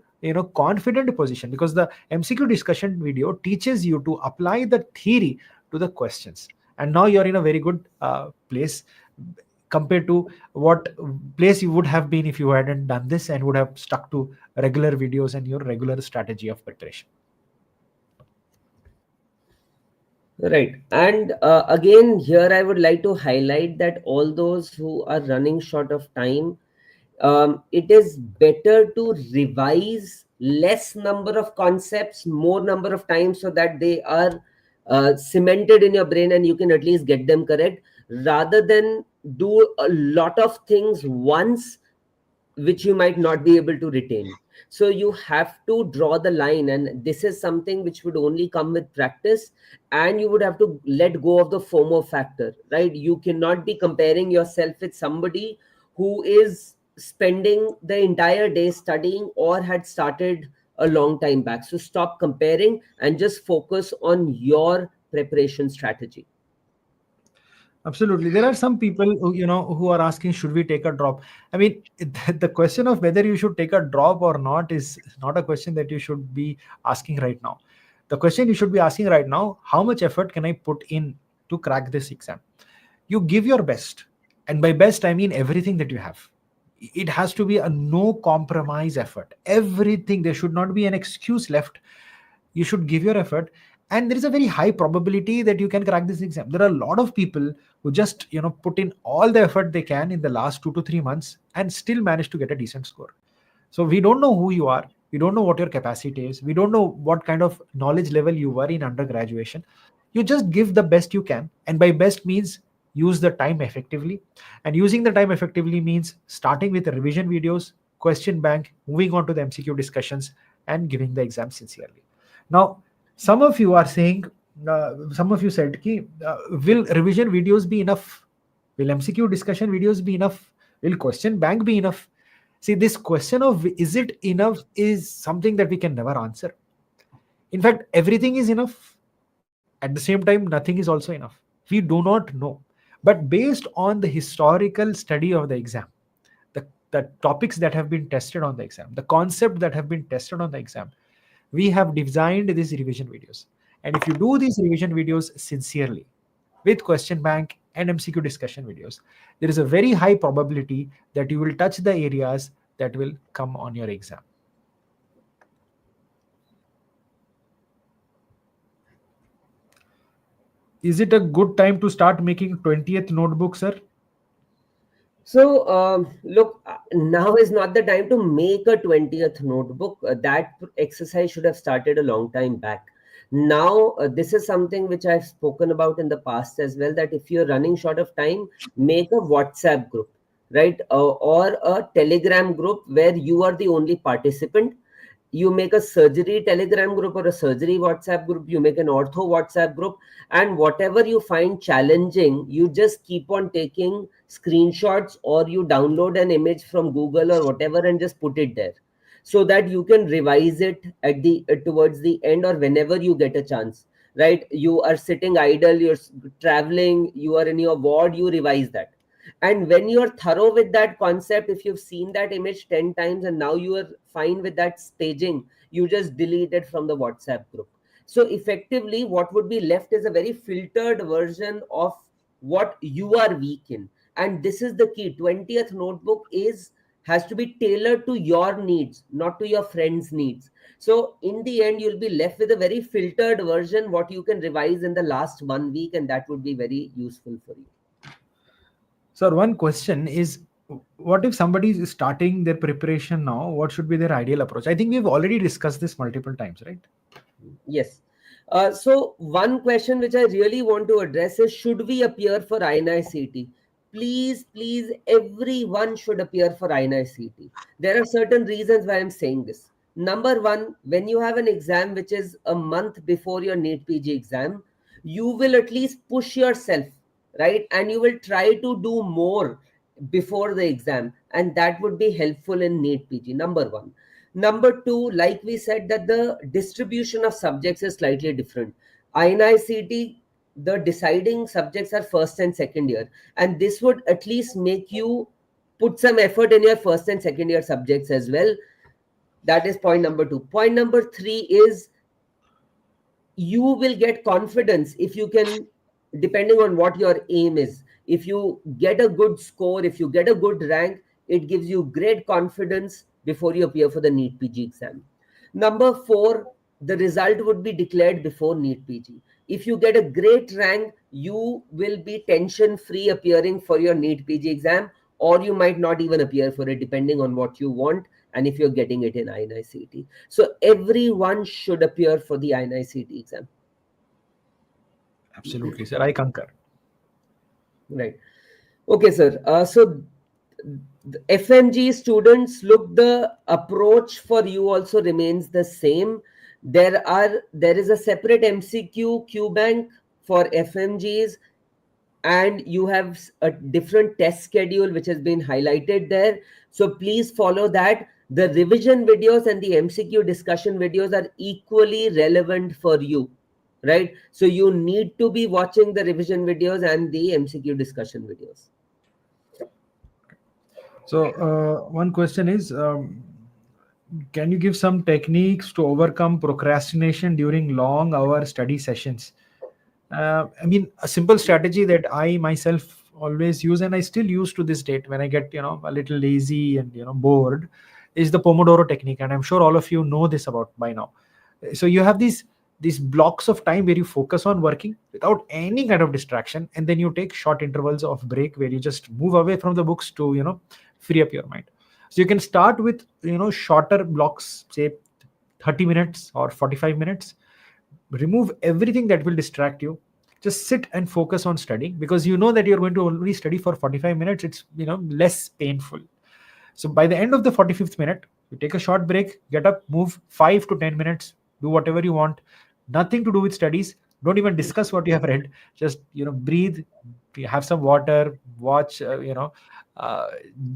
confident position, because the MCQ discussion video teaches you to apply the theory to the questions, and now you're in a very good place compared to what place you would have been if you hadn't done this and would have stuck to regular videos and your regular strategy of preparation. Right. And again, here I would like to highlight that all those who are running short of time, it is better to revise less number of concepts, more number of times, so that they are cemented in your brain and you can at least get them correct, rather than do a lot of things once which you might not be able to retain. So you have to draw the line, and this is something which would only come with practice. And you would have to let go of the FOMO factor, right? You cannot be comparing yourself with somebody who is spending the entire day studying or had started a long time back. So stop comparing and just focus on your preparation strategy. Absolutely. There are some people who, who are asking, should we take a drop? I mean, the question of whether you should take a drop or not is not a question that you should be asking right now. The question you should be asking right now, how much effort can I put in to crack this exam? You give your best. And by best, I mean everything that you have. It has to be a no compromise effort. Everything, there should not be an excuse left. You should give your effort, and there is a very high probability that you can crack this exam. There are a lot of people who just put in all the effort they can in the last 2 to 3 months and still manage to get a decent score. So we don't know who you are, we don't know what your capacity is, we don't know what kind of knowledge level you were in undergraduation. You just give the best you can, and by best means use the time effectively. And using the time effectively means starting with the revision videos, question bank, moving on to the MCQ discussions, and giving the exam sincerely. Now, some of you are saying, some of you said, ki, will revision videos be enough? Will MCQ discussion videos be enough? Will question bank be enough? See, this question of is it enough is something that we can never answer. In fact, everything is enough. At the same time, nothing is also enough. We do not know. But based on the historical study of the exam, the topics that have been tested on the exam, the concept that have been tested on the exam, we have designed these revision videos. And if you do these revision videos sincerely with question bank and MCQ discussion videos, there is a very high probability that you will touch the areas that will come on your exam. Is it a good time to start making 20th notebook, sir? So, look, now is not the time to make a 20th notebook. That exercise should have started a long time back. Now, this is something which I've spoken about in the past as well, that if you're running short of time, make a WhatsApp group, right? Or a Telegram group where you are the only participant. You make a surgery Telegram group or a surgery WhatsApp group, you make an ortho WhatsApp group, and whatever you find challenging, you just keep on taking screenshots, or you download an image from Google or whatever and just put it there, so that you can revise it at the towards the end, or whenever you get a chance, right? You are sitting idle, you're traveling, you are in your ward, you revise that. And when you're thorough with that concept, if you've seen that image 10 times and now you are fine with that staging, you just delete it from the WhatsApp group. So effectively what would be left is a very filtered version of what you are weak in. And this is the key. 20th notebook is has to be tailored to your needs, not to your friends needs. So in the end you'll be left with a very filtered version, what you can revise in the last 1 week, and that would be very useful for you. Sir, one question is, what if somebody is starting their preparation now? What should be their ideal approach? I think we've already discussed this multiple times, right? Yes. So one question which I really want to address is, should we appear for INI-CET? Please, please, everyone should appear for INI-CET. There are certain reasons why I'm saying this. Number one, when you have an exam which is a month before your NEET-PG exam, you will at least push yourself, right? And you will try to do more before the exam, and that would be helpful in NEET-PG. Number one. Number two, like we said, that the distribution of subjects is slightly different. INI-CET, the deciding subjects are first and second year, and this would at least make you put some effort in your first and second year subjects as well. That is point number two. Point number three is, you will get confidence if you can, depending on what your aim is, if you get a good score, if you get a good rank, it gives you great confidence before you appear for the NEET-PG exam. Number four, the result would be declared before NEET-PG. If you get a great rank, you will be tension free appearing for your NEET-PG exam, or you might not even appear for it, depending on what you want and if you're getting it in INI-CET. So everyone should appear for the INI-CET exam. Absolutely, sir. I concur. Right. Okay, sir. So The FMG students, look, the approach for you also remains the same. There is a separate MCQ Q bank for FMGs, and you have a different test schedule which has been highlighted there. So please follow that. The revision videos and the MCQ discussion videos are equally relevant for you, right? So you need to be watching the revision videos and the MCQ discussion videos. So, one question is, can you give some techniques to overcome procrastination during long hour study sessions? I mean, a simple strategy that I myself always use, and I still use to this date when I get, a little lazy and, bored, is the Pomodoro technique. And I'm sure all of you know this about by now. So you have these blocks of time where you focus on working without any kind of distraction, and then you take short intervals of break where you just move away from the books to, free up your mind. So you can start with, shorter blocks, say 30 minutes or 45 minutes. Remove everything that will distract you. Just sit and focus on studying, because you know that you're going to only study for 45 minutes. It's, less painful. So by the end of the 45th minute, you take a short break, get up, move 5 to 10 minutes, do whatever you want. Nothing to do with studies. Don't even discuss what you have read. Just, breathe, have some water, watch, uh,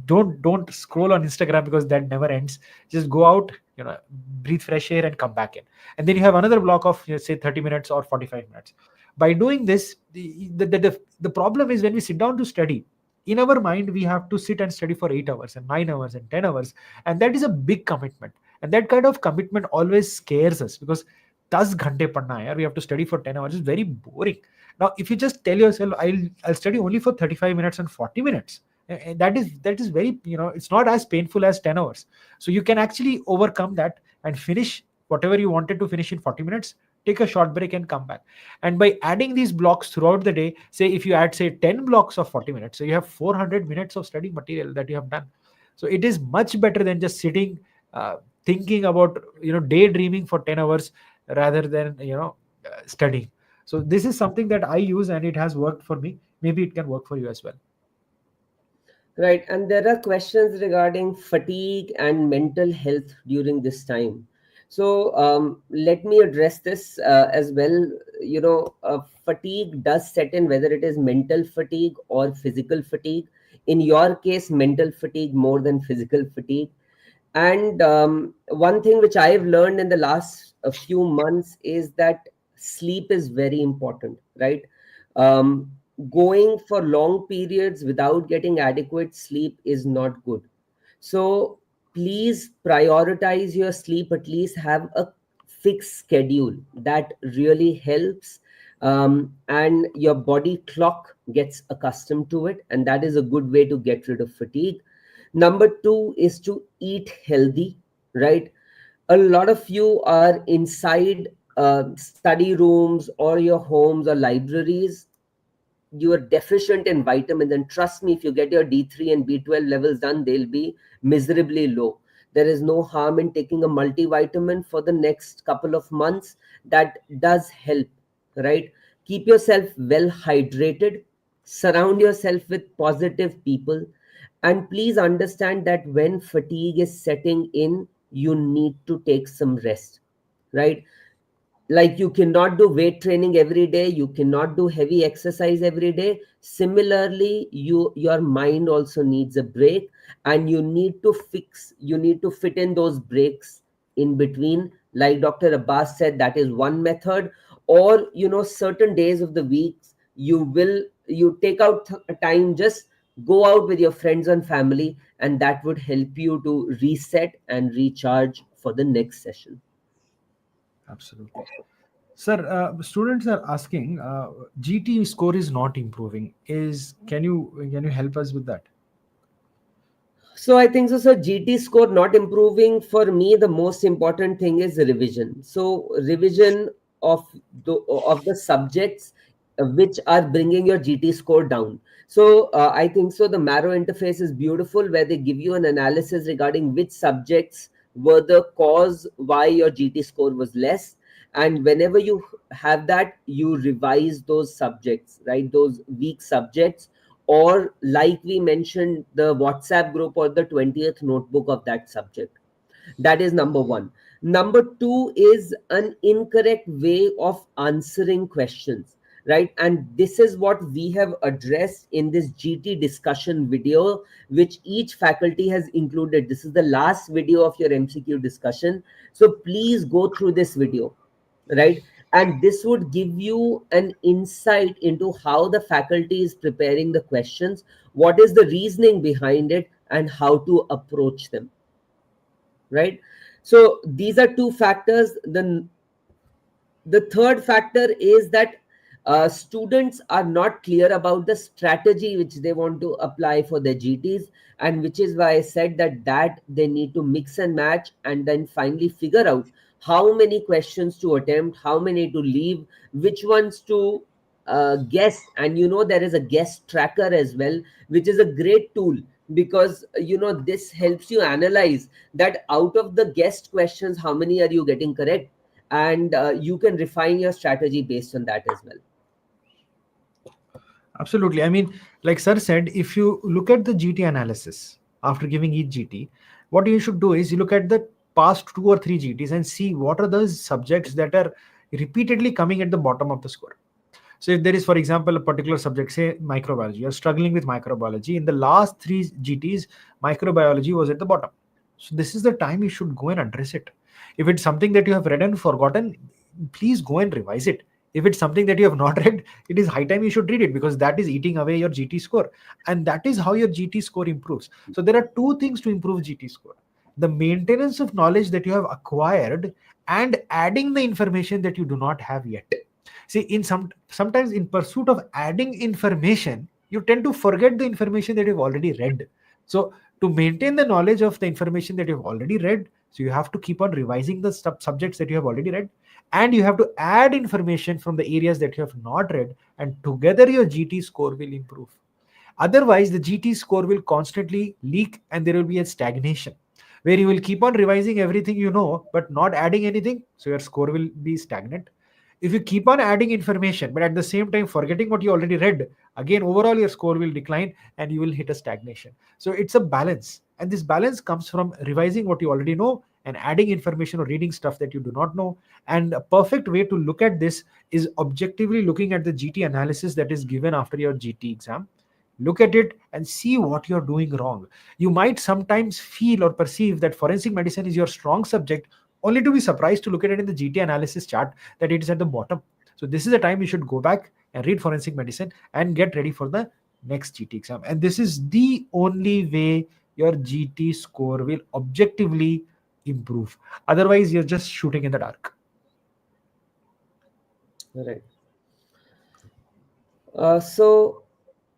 don't scroll on Instagram, because that never ends. Just go out, breathe fresh air and come back in. And then you have another block of, say 30 minutes or 45 minutes. By doing this, the problem is when we sit down to study, in our mind we have to sit and study for 8 hours and 9 hours and 10 hours, and that is a big commitment. And that kind of commitment always scares us, because 10 ghante padna hai yaar, we have to study for 10 hours. It's very boring. Now if you just tell yourself, I'll study only for 35 minutes and 40 minutes, that is very, it's not as painful as 10 hours. So you can actually overcome that and finish whatever you wanted to finish in 40 minutes. Take a short break and come back. And by adding these blocks throughout the day, say if you add, say 10 blocks of 40 minutes, so you have 400 minutes of study material that you have done. So it is much better than just sitting, thinking about, daydreaming for 10 hours rather than, studying. So this is something that I use, and it has worked for me. Maybe it can work for you as well. Right, and there are questions regarding fatigue and mental health during this time. So let me address this as well. Fatigue does set in, whether it is mental fatigue or physical fatigue. In your case, mental fatigue more than physical fatigue. And one thing which I've learned in the last a few months is that sleep is very important, right? Um, Going for long periods without getting adequate sleep is not good. So please prioritize your sleep. At least have a fixed schedule. That really helps. And your body clock gets accustomed to it, and that is a good way to get rid of fatigue. Number two is to eat healthy, right? A lot of you are inside study rooms or your homes or libraries. You are deficient in vitamins, and trust me, if you get your D3 and B12 levels done, they'll be miserably low. There is no harm in taking a multivitamin for the next couple of months. That does help, right? Keep yourself well hydrated, surround yourself with positive people, and please understand that when fatigue is setting in, you need to take some rest, right? Like, you cannot do weight training every day, you cannot do heavy exercise every day. Similarly, your mind also needs a break, and you need to fit in those breaks in between. Like Dr. Abbas said, that is one method. Or certain days of the weeks, you take out a time, just go out with your friends and family, and that would help you to reset and recharge for the next session. Absolutely. Sir, students are asking, GT score is not improving. Can you help us with that? So I think so, sir. GT score not improving, for me, the most important thing is revision. So revision of the subjects which are bringing your GT score down. So I think so. The Marrow interface is beautiful, where they give you an analysis regarding which subjects were the cause why your GT score was less. And whenever you have that, you revise those subjects, right? Those weak subjects, or like we mentioned, the WhatsApp group or the 20th notebook of that subject. That is number one. Number two is an incorrect way of answering questions, right? And this is what we have addressed in this GT discussion video, which each faculty has included. This is the last video of your MCQ discussion. So please go through this video, right? And this would give you an insight into how the faculty is preparing the questions, what is the reasoning behind it, and how to approach them, right? So these are two factors. The third factor is that students are not clear about the strategy which they want to apply for their GTs, and which is why I said that they need to mix and match and then finally figure out how many questions to attempt, how many to leave, which ones to guess. And there is a guess tracker as well, which is a great tool, because this helps you analyze that out of the guessed questions, how many are you getting correct, and you can refine your strategy based on that as well. Absolutely. I mean, like Sir said, if you look at the GT analysis after giving each GT, what you should do is you look at the past 2 or 3 GTs and see what are those subjects that are repeatedly coming at the bottom of the score. So if there is, for example, a particular subject, say microbiology, you're struggling with microbiology. In the last 3 GTs, microbiology was at the bottom. So this is the time you should go and address it. If it's something that you have read and forgotten, please go and revise it. If it's something that you have not read, it is high time you should read it, because that is eating away your GT score. And that is how your GT score improves. So there are 2 things to improve GT score: the maintenance of knowledge that you have acquired, and adding the information that you do not have yet. See, sometimes in pursuit of adding information, you tend to forget the information that you've already read. So to maintain the knowledge of the information that you've already read, so you have to keep on revising the subjects that you have already read, and you have to add information from the areas that you have not read, and together your GT score will improve. Otherwise, the GT score will constantly leak and there will be a stagnation where you will keep on revising everything you know but not adding anything. So your score will be stagnant. If you keep on adding information but at the same time forgetting what you already read, again, overall your score will decline and you will hit a stagnation. So it's a balance. And this balance comes from revising what you already know and adding information or reading stuff that you do not know. And a perfect way to look at this is objectively looking at the GT analysis that is given after your GT exam. Look at it and see what you're doing wrong. You might sometimes feel or perceive that forensic medicine is your strong subject, only to be surprised to look at it in the GT analysis chart that it is at the bottom. So this is the time you should go back and read forensic medicine and get ready for the next GT exam. And this is the only way your GT score will objectively improve. Otherwise, you're just shooting in the dark. Right. So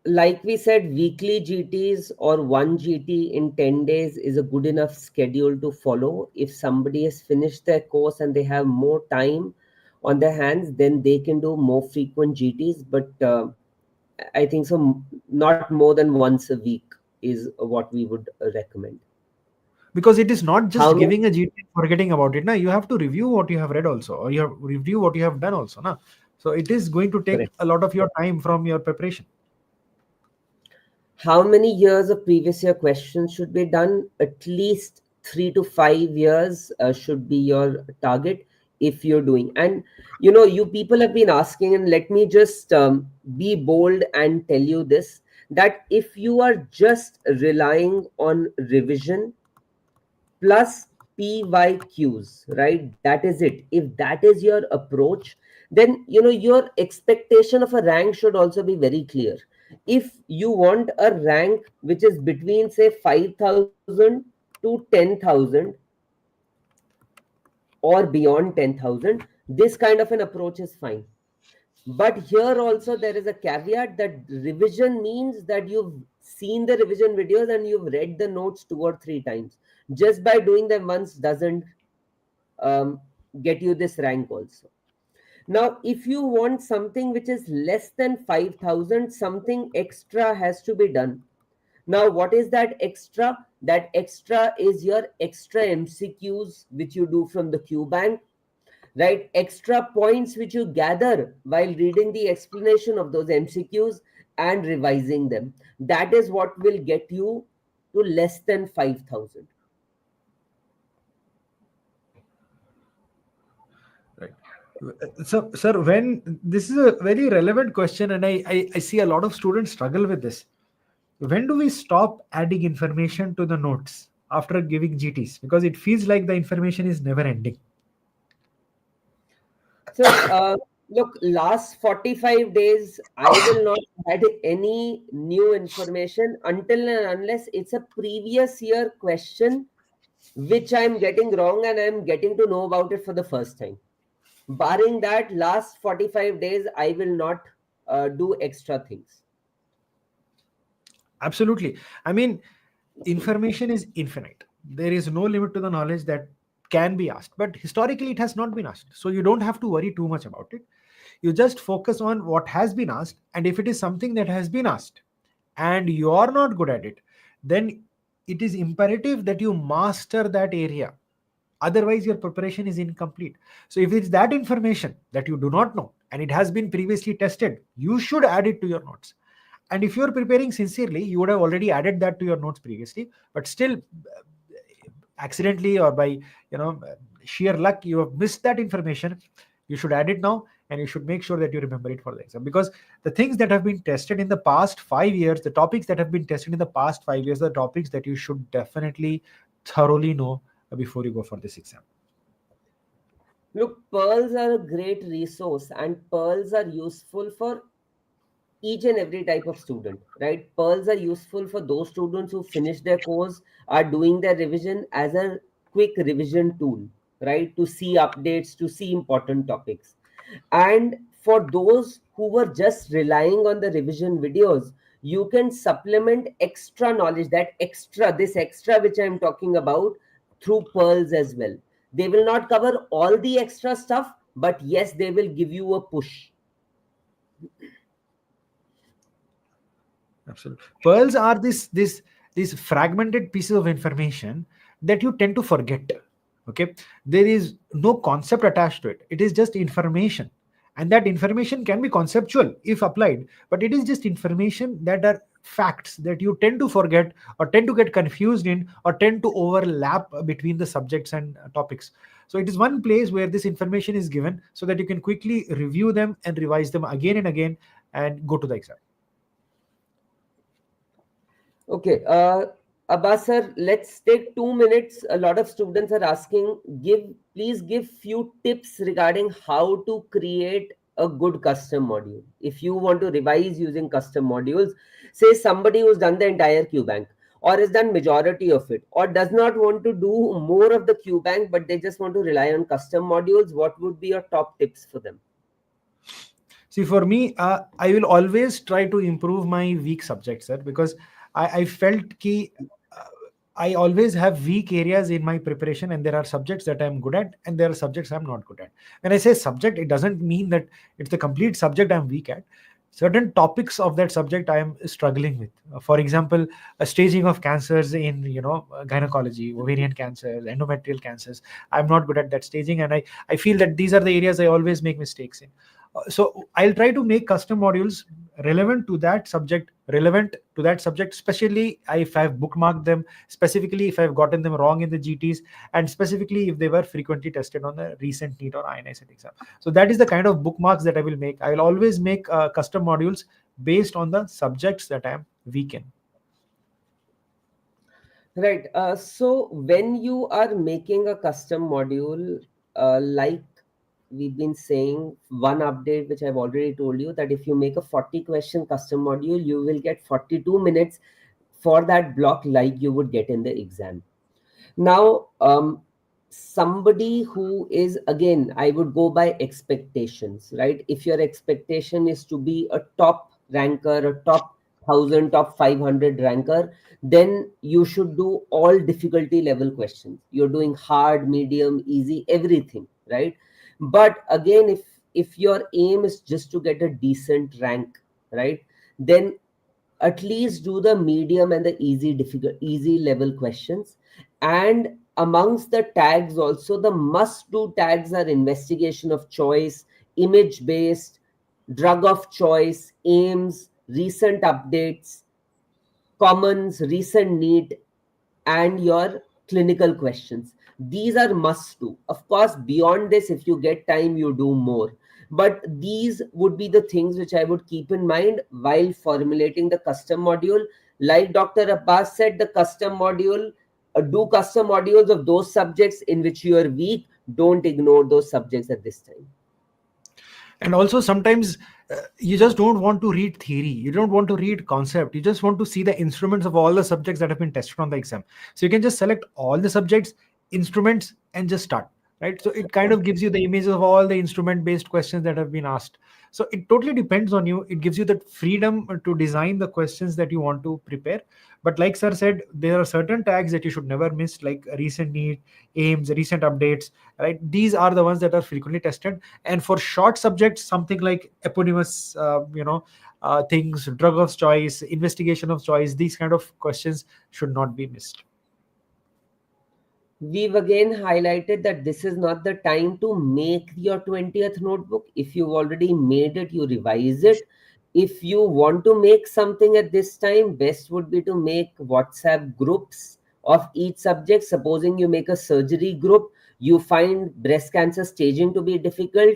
like we said, weekly GTs or 1 GT in 10 days is a good enough schedule to follow. If somebody has finished their course and they have more time on their hands, then they can do more frequent GTs. But I think so, not more than once a week is what we would recommend. Because it is not just How many? giving a GT and forgetting about it. Now you have to review what you have read also, or you have review what you have done also. Now, so it is going to take Correct. a lot of your time from your preparation. How many years of previous year questions should be done? At least 3 to 5 years should be your target if you're doing. And you people have been asking, and let me just be bold and tell you this, that if you are just relying on revision plus PYQs, right? That is it. If that is your approach, then your expectation of a rank should also be very clear. If you want a rank which is between say 5,000 to 10,000 or beyond 10,000, this kind of an approach is fine. But here also there is a caveat that revision means that you've seen the revision videos and you've read the notes 2 or 3 times. Just by doing them once doesn't um, get you this rank also. Now, if you want something which is less than 5,000, something extra has to be done. Now, what is that extra? That extra is your extra MCQs which you do from the Q bank, right? Extra points which you gather while reading the explanation of those MCQs, and revising them. That is what will get you to less than 5,000. Right. So, sir, when this is a very relevant question, and I see a lot of students struggle with this. When do we stop adding information to the notes after giving GTs? Because it feels like the information is never ending. So, look, last 45 days, I will not add any new information until and unless it's a previous year question which I'm getting wrong and I'm getting to know about it for the first time. Barring that, last 45 days, I will not do extra things. Absolutely. I mean, information is infinite. There is no limit to the knowledge that can be asked, but historically it has not been asked. So you don't have to worry too much about it. You just focus on what has been asked, and if it is something that has been asked and you are not good at it, then it is imperative that you master that area. Otherwise, your preparation is incomplete. So, if it's that information that you do not know and it has been previously tested, you should add it to your notes. And if you're preparing sincerely, you would have already added that to your notes previously, but still accidentally or by sheer luck you have missed that information. You should add it now, and you should make sure that you remember it for the exam, because the things that have been tested in the past 5 years, the topics that have been tested in the past 5 years, are the topics that you should definitely thoroughly know before you go for this exam. Look, pearls are a great resource and pearls are useful for each and every type of student, right? Pearls are useful for those students who finish their course, are doing their revision as a quick revision tool, right? To see updates, to see important topics. And for those who were just relying on the revision videos, you can supplement extra knowledge, this extra which I'm talking about, through pearls as well. They will not cover all the extra stuff, but yes, they will give you a push. Absolutely. Pearls are these fragmented pieces of information that you tend to forget. Okay, there is no concept attached to it. It is just information, and that information can be conceptual if applied, but it is just information that are facts that you tend to forget or tend to get confused in or tend to overlap between the subjects and topics. So it is one place where this information is given so that you can quickly review them and revise them again and again and go to the exam. Okay, Abbas sir, let's take 2 minutes. A lot of students are asking, please give few tips regarding how to create a good custom module. If you want to revise using custom modules, say somebody who's done the entire QBank or has done majority of it, or does not want to do more of the QBank, but they just want to rely on custom modules, what would be your top tips for them? See, for me, I will always try to improve my weak subjects, sir, because I felt ki I always have weak areas in my preparation, and there are subjects that I'm good at, and there are subjects I'm not good at. When I say subject, it doesn't mean that it's the complete subject I'm weak at. Certain topics of that subject I am struggling with. For example, a staging of cancers in gynecology, ovarian cancers, endometrial cancers. I'm not good at that staging, and I feel that these are the areas I always make mistakes in. So I'll try to make custom modules relevant to that subject, especially if I've bookmarked them, specifically if I've gotten them wrong in the GTs, and specifically if they were frequently tested on the recent NEET or INI set exam. So that is the kind of bookmarks that I will make. I will always make custom modules based on the subjects that I am weak in. Right. So when you are making a custom module, like we've been saying, one update which I've already told you, that if you make a 40 question custom module, you will get 42 minutes for that block like you would get in the exam. Now, somebody who is, again, I would go by expectations, right? If your expectation is to be a top ranker, a top 1000, top 500 ranker, then you should do all difficulty level questions. You're doing hard, medium, easy, everything, right? But again, if your aim is just to get a decent rank, right, then at least do the medium and the easy level questions. And amongst the tags also, the must do tags are investigation of choice, image based, drug of choice, aims, recent updates, commons, recent need, and your clinical questions. These are must do. Of course, beyond this, if you get time, you do more. But these would be the things which I would keep in mind while formulating the custom module. Like Dr. Abbas said, the custom module, do custom modules of those subjects in which you are weak. Don't ignore those subjects at this time. And also sometimes you just don't want to read theory, you don't want to read concept, you just want to see the instruments of all the subjects that have been tested on the exam. So you can just select all the subjects, instruments, and just start, right? So it kind of gives you the images of all the instrument based questions that have been asked. So it totally depends on you. It gives you that freedom to design the questions that you want to prepare. But like sir said, there are certain tags that you should never miss, like recent need, aims, recent updates, right? These are the ones that are frequently tested. And for short subjects, something like eponymous things, drug of choice, investigation of choice, these kind of questions should not be missed. We've again highlighted that this is not the time to make your 20th notebook. If you've already made it, you revise it. If you want to make something at this time, best would be to make WhatsApp groups of each subject. Supposing you make a surgery group, you find breast cancer staging to be difficult,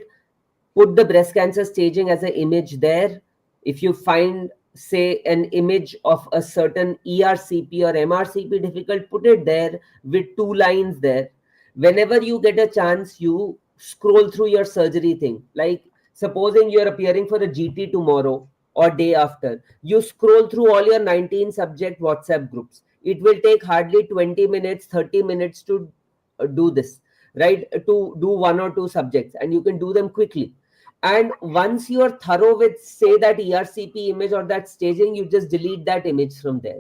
put the breast cancer staging as an image there. If you find, say, an image of a certain ERCP or MRCP difficult, put it there with 2 lines there. Whenever you get a chance, you scroll through your surgery thing. Like, supposing you're appearing for a GT tomorrow or day after, you scroll through all your 19 subject WhatsApp groups. It will take hardly 20 minutes, 30 minutes to do this, right? To do 1 or 2 subjects, and you can do them quickly. And once you are thorough with, say, that ERCP image or that staging, you just delete that image from there.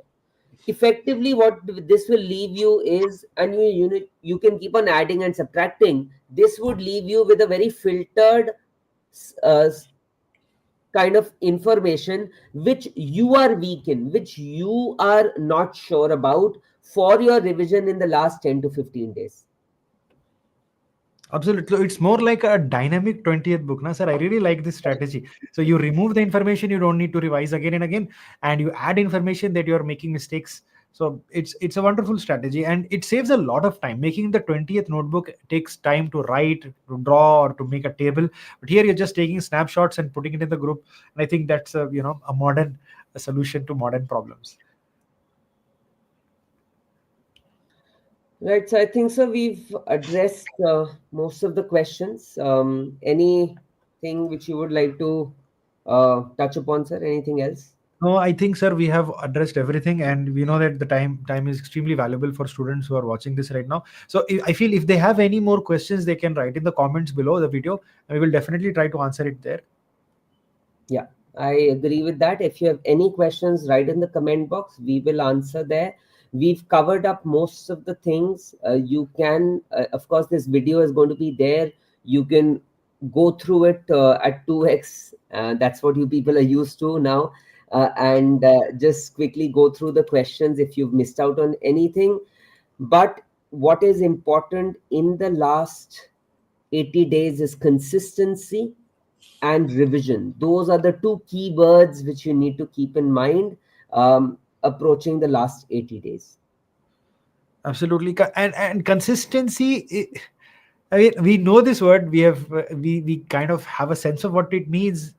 Effectively, what this will leave you is, and you can keep on adding and subtracting. This would leave you with a very filtered uh, kind of information which you are weak in, which you are not sure about, for your revision in the last 10 to 15 days. Absolutely. So it's more like a dynamic 20th book. Na, sir, I really like this strategy. So you remove the information you don't need to revise again and again, and you add information that you're making mistakes. So it's a wonderful strategy, and it saves a lot of time. Making the 20th notebook takes time to write, to draw, or to make a table. But here you're just taking snapshots and putting it in the group. And I think that's a modern solution to modern problems. Right, so I think so we've addressed most of the questions. Anything which you would like to touch upon, sir? Anything else? No, I think, sir, we have addressed everything, and we know that the time is extremely valuable for students who are watching this right now. So I feel if they have any more questions, they can write in the comments below the video, and we will definitely try to answer it there. Yeah, I agree with that. If you have any questions, write in the comment box. We will answer there. We've covered up most of the things. You can, of course, this video is going to be there. You can go through it at 2x. That's what you people are used to now. And just quickly go through the questions if you've missed out on anything. But what is important in the last 80 days is consistency and revision. Those are the two keywords which you need to keep in mind approaching the last 80 days. Absolutely, and consistency. I mean, we know this word. We have we kind of have a sense of what it means,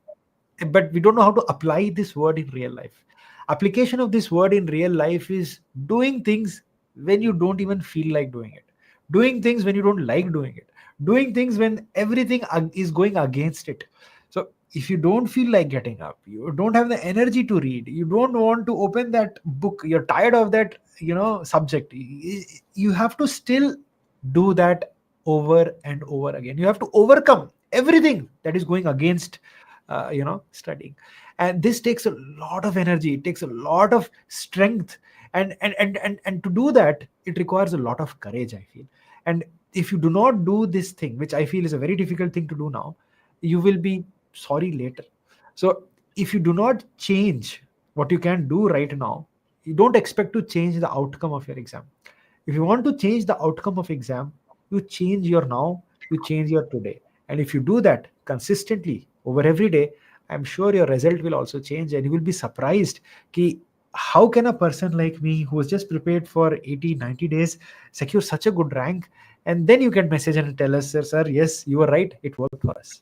but we don't know how to apply this word in real life. Application of this word in real life is doing things when you don't even feel like doing it, doing things when you don't like doing it, doing things when everything is going against it. So if you don't feel like getting up, you don't have the energy to read, you don't want to open that book, you're tired of that subject, you have to still do that over and over again. You have to overcome everything that is going against studying. And this takes a lot of energy, it takes a lot of strength, and to do that it requires a lot of courage, I feel. And if you do not do this thing, which I feel is a very difficult thing to do now, you will be sorry later. So if you do not change what you can do right now, you don't expect to change the outcome of your exam. If you want to change the outcome of exam, you change your now, you change your today. And if you do that consistently over every day, I'm sure your result will also change, and you will be surprised ki how can a person like me who was just prepared for 80, 90 days secure such a good rank? And then you can message and tell us, sir, yes, you were right, it worked for us.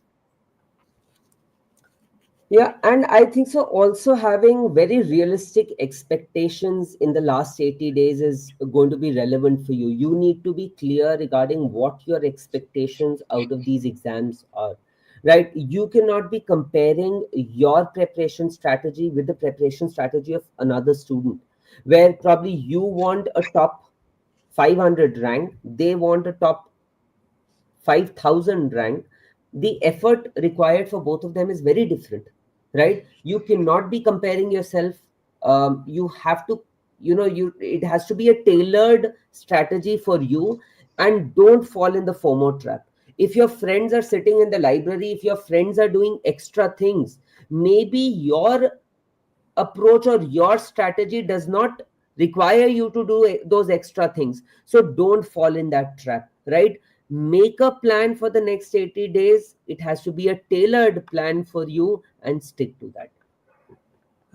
Yeah, and I think so. Also, having very realistic expectations in the last 80 days is going to be relevant for you. You need to be clear regarding what your expectations out of these exams are, right? You cannot be comparing your preparation strategy with the preparation strategy of another student, where probably you want a top 500 rank, they want a top 5,000 rank. The effort required for both of them is very different, right? You cannot be comparing yourself. You have to, it has to be a tailored strategy for you. And don't fall in the FOMO trap. If your friends are sitting in the library, if your friends are doing extra things, maybe your approach or your strategy does not require you to do those extra things. So don't fall in that trap, right? Make a plan for the next 80 days. It has to be a tailored plan for you, and stick to that.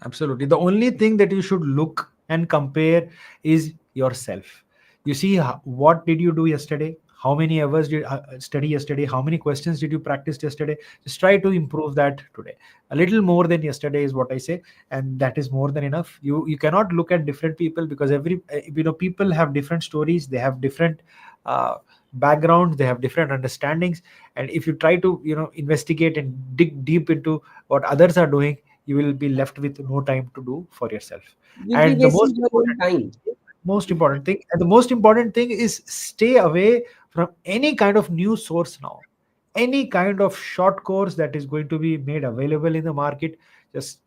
Absolutely. The only thing that you should look and compare is yourself. You see, what did you do yesterday? How many hours did study yesterday? How many questions did you practice yesterday? Just try to improve that today. A little more than yesterday is what I say, and that is more than enough. You cannot look at different people, because every people have different stories. They have different uh, backgrounds. They have different understandings. And if you try to investigate and dig deep into what others are doing, you will be left with no time to do for yourself. You'll be And the wasting your own time. most important thing is stay away from any kind of new source now. Any kind of short course that is going to be made available in the market, just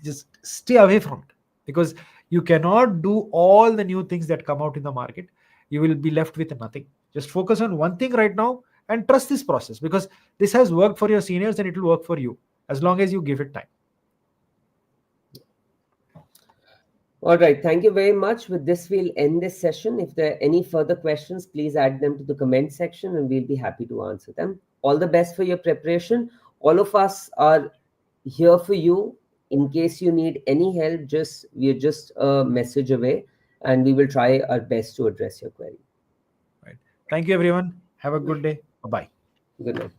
just stay away from it, because you cannot do all the new things that come out in the market. You will be left with nothing. Just focus on one thing right now and trust this process, because this has worked for your seniors and it will work for you as long as you give it time. All right. Thank you very much. With this, we'll end this session. If there are any further questions, please add them to the comment section and we'll be happy to answer them. All the best for your preparation. All of us are here for you. In case you need any help, we're just a message away, and we will try our best to address your query. Right. Thank you, everyone. Have a good day. Bye bye. Good night.